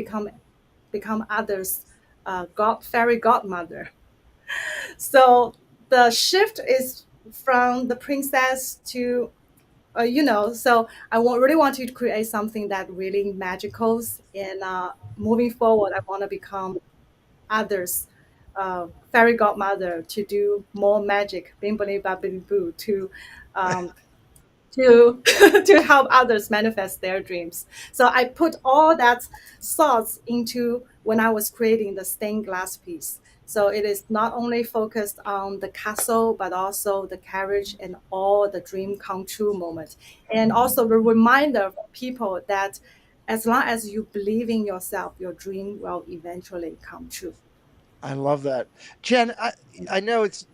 become others, god fairy godmother. So the shift is from the princess to so really want to create something that really magical. And moving forward, I want to become others, fairy godmother, to do more magic, bing bing bing boo, um, to to help others manifest their dreams. So I put all that thoughts into when I was creating the stained glass piece. So it is not only focused on the castle, but also the carriage and all the dream come true moment. And also the reminder for people that as long as you believe in yourself, your dream will eventually come true. I love that. Jen, I know it's,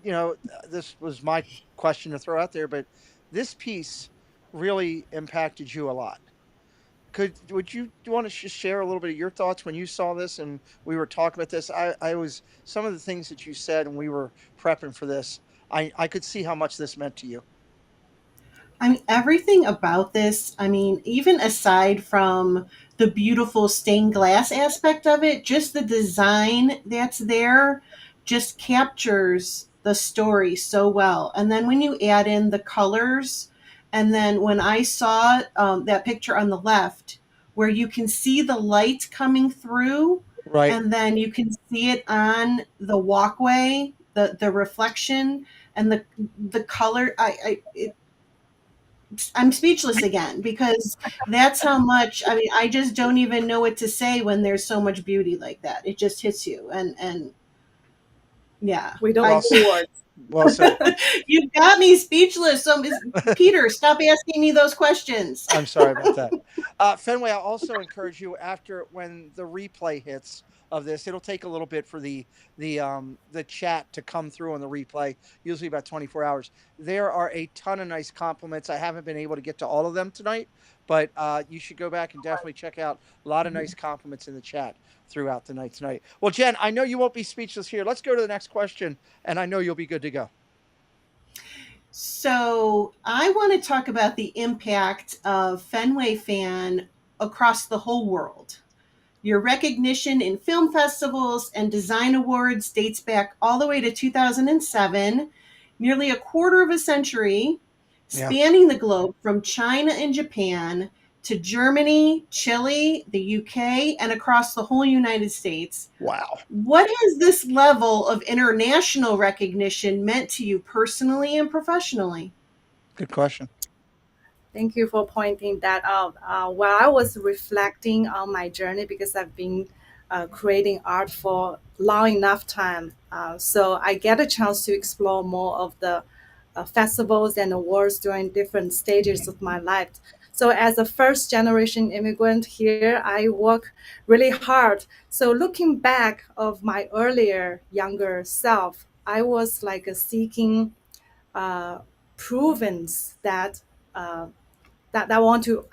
this was my question to throw out there, but this piece really impacted you a lot. Would you do you want to just share a little bit of your thoughts when you saw this and we were talking about this? I was some of the things that you said and we were prepping for this. I could see how much this meant to you. I mean, everything about this, I mean, even aside from the beautiful stained glass aspect of it, just the design that's there just captures the story so well. And then when you add in the colors, and then when I saw that picture on the left, where you can see the light coming through, Right. and then you can see it on the walkway, the reflection, and the color. I'm speechless again because that's how much, I mean, I just don't even know what to say when there's so much beauty like that. It just hits you. And yeah, We don't Well, I know words. well said. you got me speechless. So Peter, stop asking me those questions. I'm sorry about that. Fenway, I'll also encourage you after when the replay hits of this, it'll take a little bit for the chat to come through on the replay, usually about 24 hours. There are a ton of nice compliments. I haven't been able to get to all of them tonight, but you should go back and definitely check out a lot of nice compliments in the chat throughout the night tonight. Well, Jen, I know you won't be speechless here. Let's go to the next question, and I know you'll be good to go. So I want to talk about the impact of Fenway Fan across the whole world. Your recognition in film festivals and design awards dates back all the way to 2007, nearly a quarter of a century, Yeah. spanning the globe from China and Japan to Germany, Chile, the UK, and across the whole United States. Wow. What has this level of international recognition meant to you personally and professionally? Good question. Thank you for pointing that out. While I was reflecting on my journey, because I've been creating art for long enough time, so I get a chance to explore more of the festivals and awards during different stages of my life. So, as a first generation immigrant here, I work really hard. So, looking back of my earlier younger self, I was like seeking uh, provens that. That I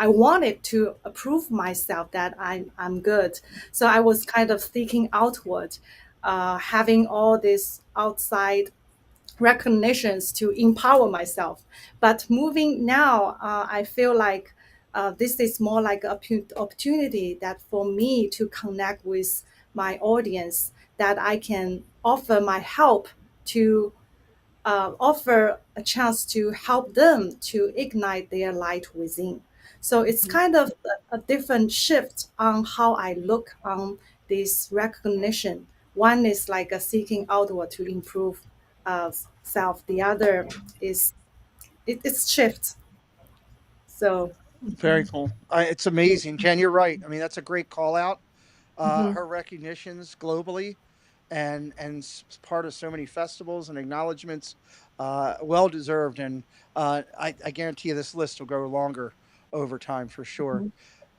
wanted to prove myself that I'm good. So I was kind of thinking outward, having all these outside recognitions to empower myself. But moving now, I feel like this is more like an opportunity that for me to connect with my audience, that I can offer my help to offer a chance to help them to ignite their light within. So it's kind of a different shift on how I look on this recognition. One is like a seeking outward to improve self. The other is it's shift. So Very cool. It's amazing, Jen. You're right. I mean, that's a great call out. Mhm. Her recognitions globally, and part of so many festivals and acknowledgments, well deserved. And I guarantee you, this list will go longer over time for sure. Mhm.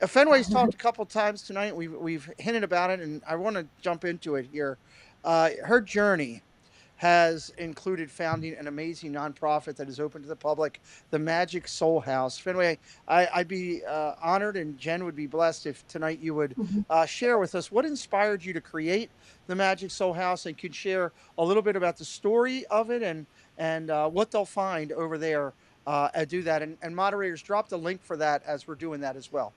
Fenway's talked a couple times tonight. We've hinted about it, and I want to jump into it here. Her journey has included founding an amazing nonprofit that is open to the public, the Magic Soul House. Fenway, I'd be honored, and Jen would be blessed if tonight you would Mhm. share with us what inspired you to create the Magic Soul House, and could share a little bit about the story of it and what they'll find over there. And do that, and moderators drop the link for that as we're doing that as well.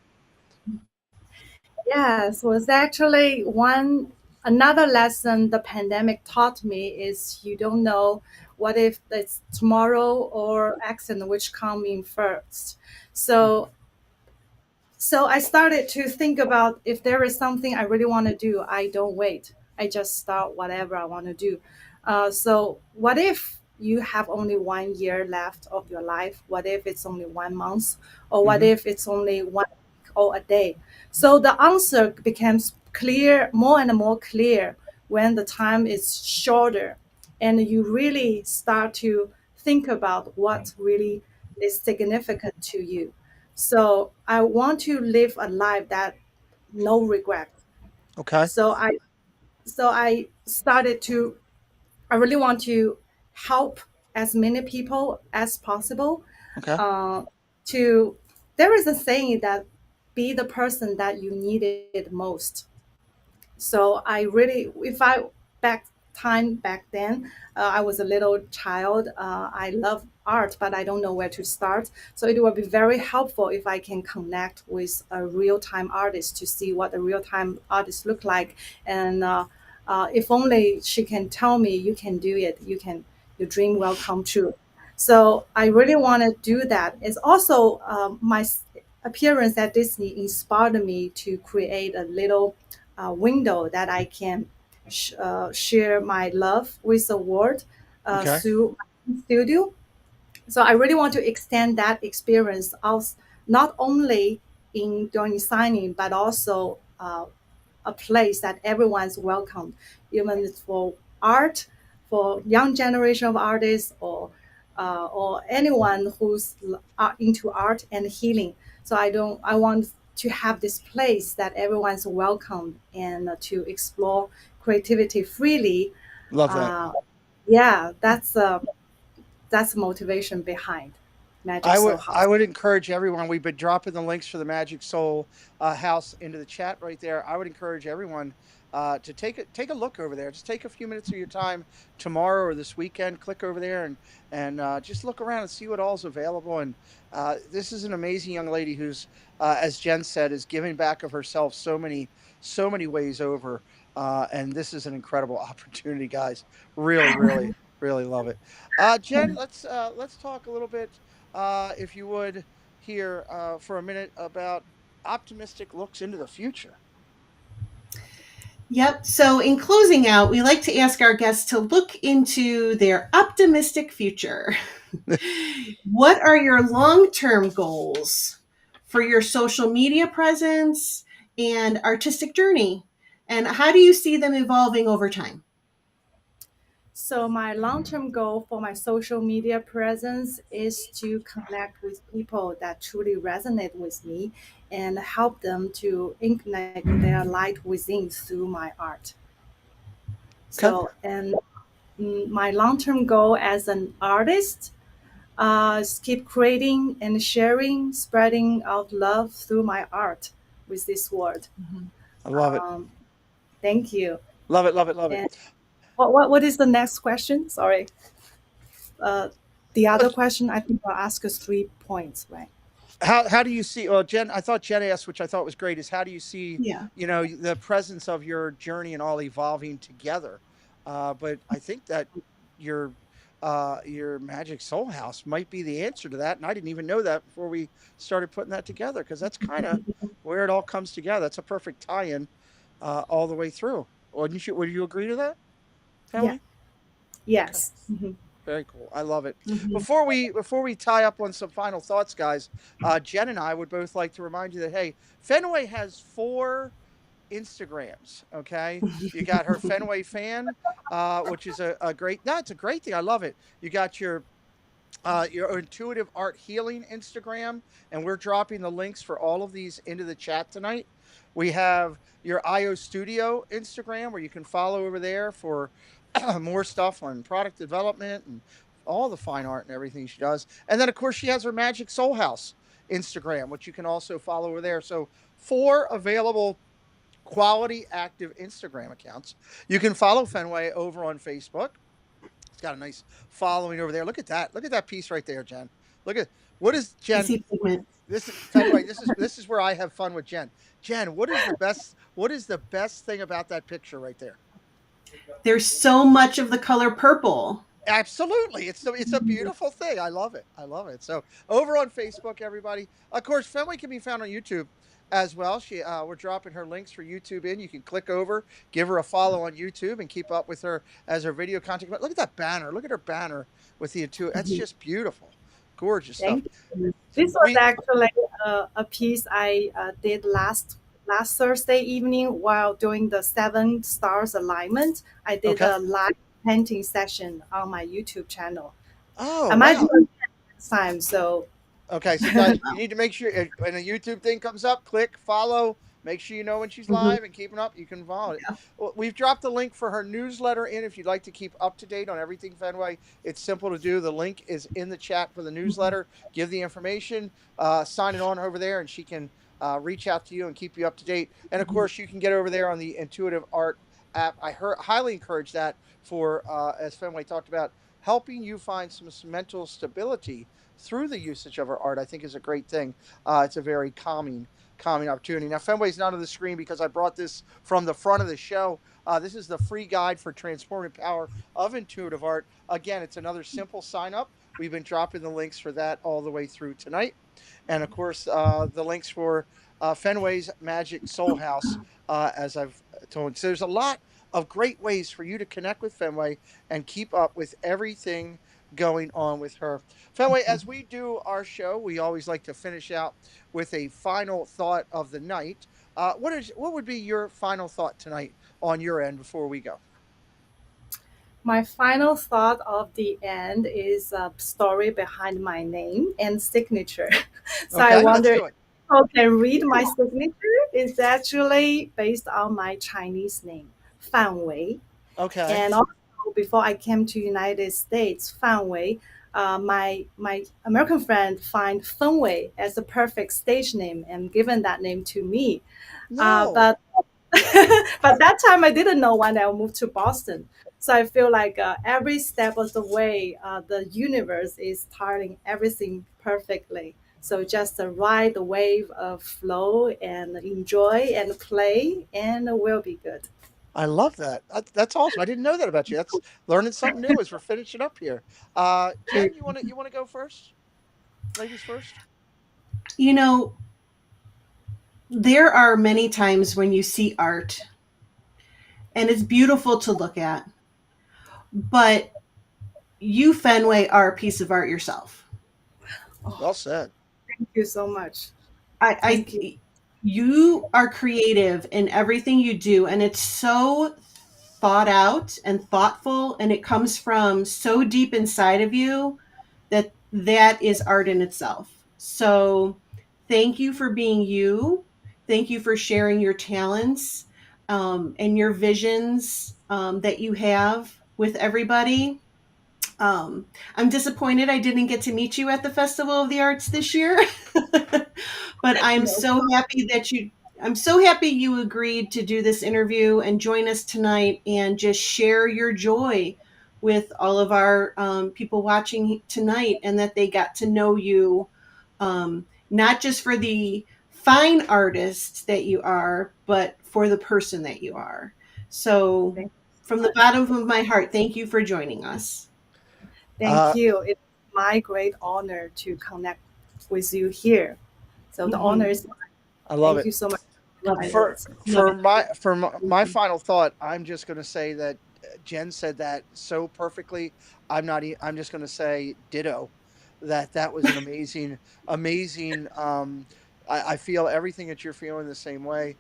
Yes, was actually one another lesson the pandemic taught me is you don't know what if it's tomorrow or accident which come in first. So I started to think about if there is something I really want to do, I don't wait. I just start whatever I want to do. So what if you have only 1 year left of your life? What if it's only 1 month? Or what Hmm. if it's only 1 week or a day? So the answer becomes clear, more and more clear when the time is shorter. And you really start to think about what really is significant to you. So I want to live a life that no regret. Okay. So I started to I really want to help as many people as possible. Okay. Uh, to There is a saying that be the person that you needed most. So I really, if I back time back then, I was a little child. I love art, but I don't know where to start. So it would be very helpful if I can connect with a real-time artist to see what a real-time artist look like. And if only she can tell me, you can do it, you can, your dream will come true. So I really want to do that. It's also my appearance at Disney inspired me to create a little window that I can share my love with the world Okay. through my studio. So I really want to extend that experience of not only in during signing, but also a place that everyone's welcomed, even for art, for young generation of artists, or anyone who's into art and healing. So I want to have this place that everyone's welcome and to explore creativity freely. Love that. Uh, yeah, that's motivation behind Magic I would Soul I House. would encourage everyone. We've been dropping the links for the Magic Soul House into the chat right there. I would encourage everyone to take a look over there. Just take a few minutes of your time tomorrow or this weekend. Click over there and just look around and see what all's available. And this is an amazing young lady who's, as Jen said, is giving back of herself so many ways over. And this is an incredible opportunity, guys. Really, really, really love it. Jen, let's talk a little bit, if you would, here for a minute about optimistic looks into the future. Yep. So, in closing out, we like to ask our guests to look into their optimistic future. What are your long term goals for your social media presence and artistic journey? And how do you see them evolving over time? So my long-term goal for my social media presence is to connect with people that truly resonate with me and help them to ignite their light within through my art. Okay. So, and my long-term goal as an artist is keep creating and sharing, spreading out love through my art with this world. Mhm. I love it. Um, Thank you. Love it. Love it. Love it. And what is the next question? Sorry. Uh, the other question, I think I'll ask us 3 points, right? How do you see? Well, Jen, I thought Jen asked, which I thought was great, is how do you see, Yeah. the presence of your journey and all evolving together? But I think that your your Magic Soul House might be the answer to that, and I didn't even know that before we started putting that together, because that's kind of where it all comes together. That's a perfect tie-in all the way through. Wouldn't you? Would you agree to that, Yeah. family? Okay. Yes. Mhm. Very cool. I love it. Mhm. Before we tie up on some final thoughts, guys, Jen and I would both like to remind you that hey, Fenway has 4 Instagrams. Okay, you got her Fenway fan, which is a great. No, it's a great thing. I love it. You got your intuitive art healing Instagram, and we're dropping the links for all of these into the chat tonight. We have your IO Studio Instagram where you can follow over there for more stuff on product development and all the fine art and everything she does. And then, of course, she has her Magic Soul House Instagram, which you can also follow over there. So, 4 available quality active Instagram accounts. You can follow Fenway over on Facebook. It's got a nice following over there. Look at that. Look at that piece right there, Jen. Look at what is I Jen? see pigment. This is Fenway. This is where I have fun with Jen. Jen, what is the best thing about that picture right there? There's so much of the color purple. Absolutely. It's a beautiful thing. I love it. I love it. So over on Facebook, everybody. Of course, Fenway can be found on YouTube as well. We're dropping her links for YouTube in. You can click over, give her a follow on YouTube, and keep up with her as her video content. But look at that banner. Look at her banner with the two. That's Mhm. just beautiful. Gorgeous stuff. Thank you. This was We actually a piece I did last Thursday evening while doing the Seven Stars alignment. I did okay. a live painting session on my YouTube channel. Oh I might do wow. it next time. So Okay, so guys, you need to make sure when a YouTube thing comes up, click follow. Make sure you know when she's Mhm. live and keeping up. You can follow it. Yeah. Well, we've dropped the link for her newsletter in. If you'd like to keep up to date on everything Fenway, it's simple to do. The link is in the chat for the newsletter. Give the information, sign it on over there, and she can reach out to you and keep you up to date. And of course, you can get over there on the Intuitive Art app. Highly encourage that for, as Fenway talked about, helping you find some mental stability through the usage of her art. I think is a great thing. It's a very calming opportunity. Now, Fenway's not on the screen because I brought this from the front of the show. This is the free guide for transformative power of intuitive art. Again, it's another simple sign up. We've been dropping the links for that all the way through tonight. And of course, the links for Fenway's Magic Soul House, as I've told. So there's a lot of great ways for you to connect with Fenway and keep up with everything going on with her. Fenway, as we do our show, we always like to finish out with a final thought of the night. What would be your final thought tonight on your end before we go? my final thought of the end is a story behind my name and signature. So I Okay, let's wonder do it. people can read my signature. It's actually based on my Chinese name, Fanwei. Okay. And also, before I came to United States, Fenway, my American friend find Fenway as a perfect stage name and given that name to me. No, But but that time I didn't know when I moved to Boston. So I feel like every step of the way, the universe is starting everything perfectly. So just ride the wave of flow and enjoy and play, and we'll be good. I love that. That's awesome. I didn't know that about you. That's learning something new as we're finishing up here. Jen, you want to go first? Ladies first. You know, there are many times when you see art and it's beautiful to look at, but you, Fenway, are a piece of art yourself. Well Oh, said. thank you so much. Thank you. I you are creative in everything you do, and it's so thought out and thoughtful, and it comes from so deep inside of you that that is art in itself. So thank you for being you. Thank you for sharing your talents and your visions that you have with everybody. I'm disappointed I didn't get to meet you at the Festival of the Arts this year, but No. I'm so happy you agreed to do this interview and join us tonight and just share your joy with all of our people watching tonight, and that they got to know you, not just for the fine artist that you are, but for the person that you are. So, Thank from the bottom of my heart, thank you for joining us. Uh, thank you. It's my great honor to connect with you here. So the honor Mhm. is mine. I love Thank it. you so much for Love my it. For words. Love for it. my for my final thought, I'm just going to say that Jen said that so perfectly. I'm just going to say ditto. That was an amazing. I feel everything that you're feeling the same way.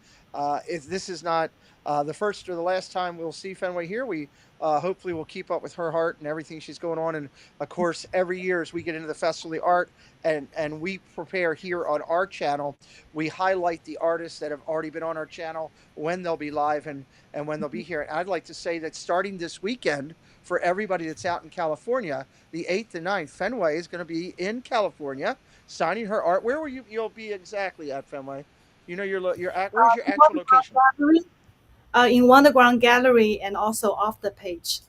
If this is not the first or the last time we'll see Fenway here, we hopefully will keep up with her heart and everything she's going on. And of course, every year as we get into the Festival of the Art and we prepare here on our channel, we highlight the artists that have already been on our channel, when they'll be live and when they'll be here. And I'd like to say that starting this weekend, for everybody that's out in California, the 8th and 9th, Fenway is going to be in California signing her art. Where will you'll be exactly at, Fenway? You know where's your actual location? Gallery, in Wonderground Gallery and also off the page.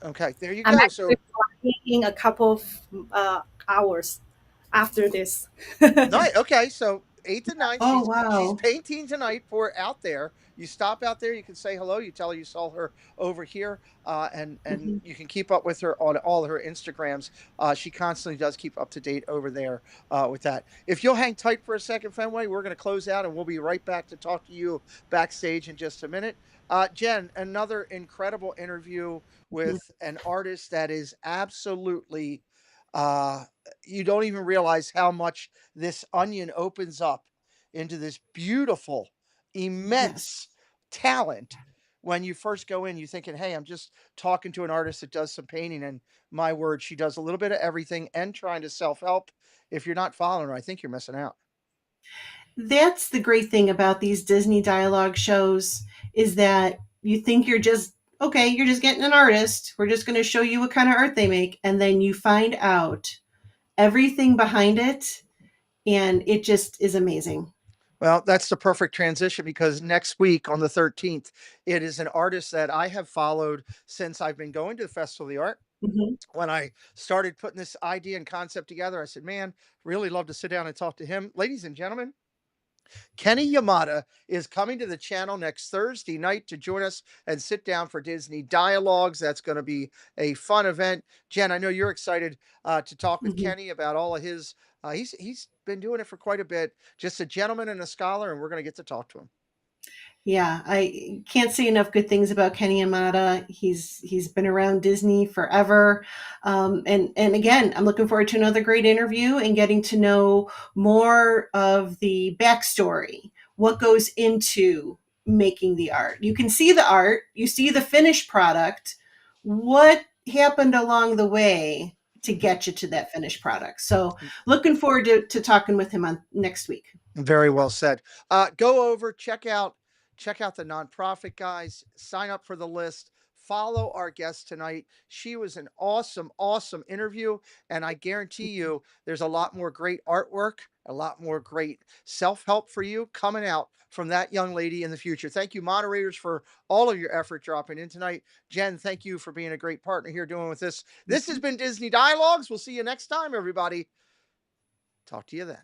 Okay, there you I'm go. actually So in a couple of hours after this. night. Okay, so 8th and 9th, Oh, she's wow. painting tonight for out there. You stop out there, you can say hello. You tell her you saw her over here, and Mhm. you can keep up with her on all her Instagrams. She constantly does keep up to date over there with that. If you'll hang tight for a second, Fenway, we're going to close out, and we'll be right back to talk to you backstage in just a minute. Jen, another incredible interview with an artist that is absolutely uh, you don't even realize how much this onion opens up into this beautiful, Yes. immense talent. When you first go in, you're thinking, hey, I'm just talking to an artist that does some painting. And my word, she does a little bit of everything and trying to self help. If you're not following her, I think you're missing out. That's the great thing about these Disney dialogue shows is that you think you're just okay, you're just getting an artist. We're just going to show you what kind of art they make and then you find out everything behind it and it just is amazing. Well, that's the perfect transition because next week on the 13th, it is an artist that I have followed since I've been going to the Festival of the Art. Mhm. When I started putting this idea and concept together, I said, man, really love to sit down and talk to him. Ladies and gentlemen, Kenny Yamada is coming to the channel next Thursday night to join us and sit down for Disney Dialogues. That's going to be a fun event. Jen, I know you're excited to talk with Mhm. Kenny about all of his. He's been doing it for quite a bit. Just a gentleman and a scholar, and we're going to get to talk to him. Yeah, I can't say enough good things about Kenny Yamada. He's been around Disney forever, and again, I'm looking forward to another great interview and getting to know more of the backstory. What goes into making the art? You can see the art, you see the finished product. What happened along the way to get you to that finished product? So, looking forward to talking with him on next week. Very well said. Go over, check out the nonprofit guys, sign up for the list, follow our guest tonight. She was an awesome interview, and I guarantee you there's a lot more great artwork, a lot more great self-help for you coming out from that young lady in the future. Thank you, moderators, for all of your effort dropping in tonight. Jen, thank you for being a great partner here doing with this. This has been Disney Dialogues. We'll see you next time, everybody. Talk to you then.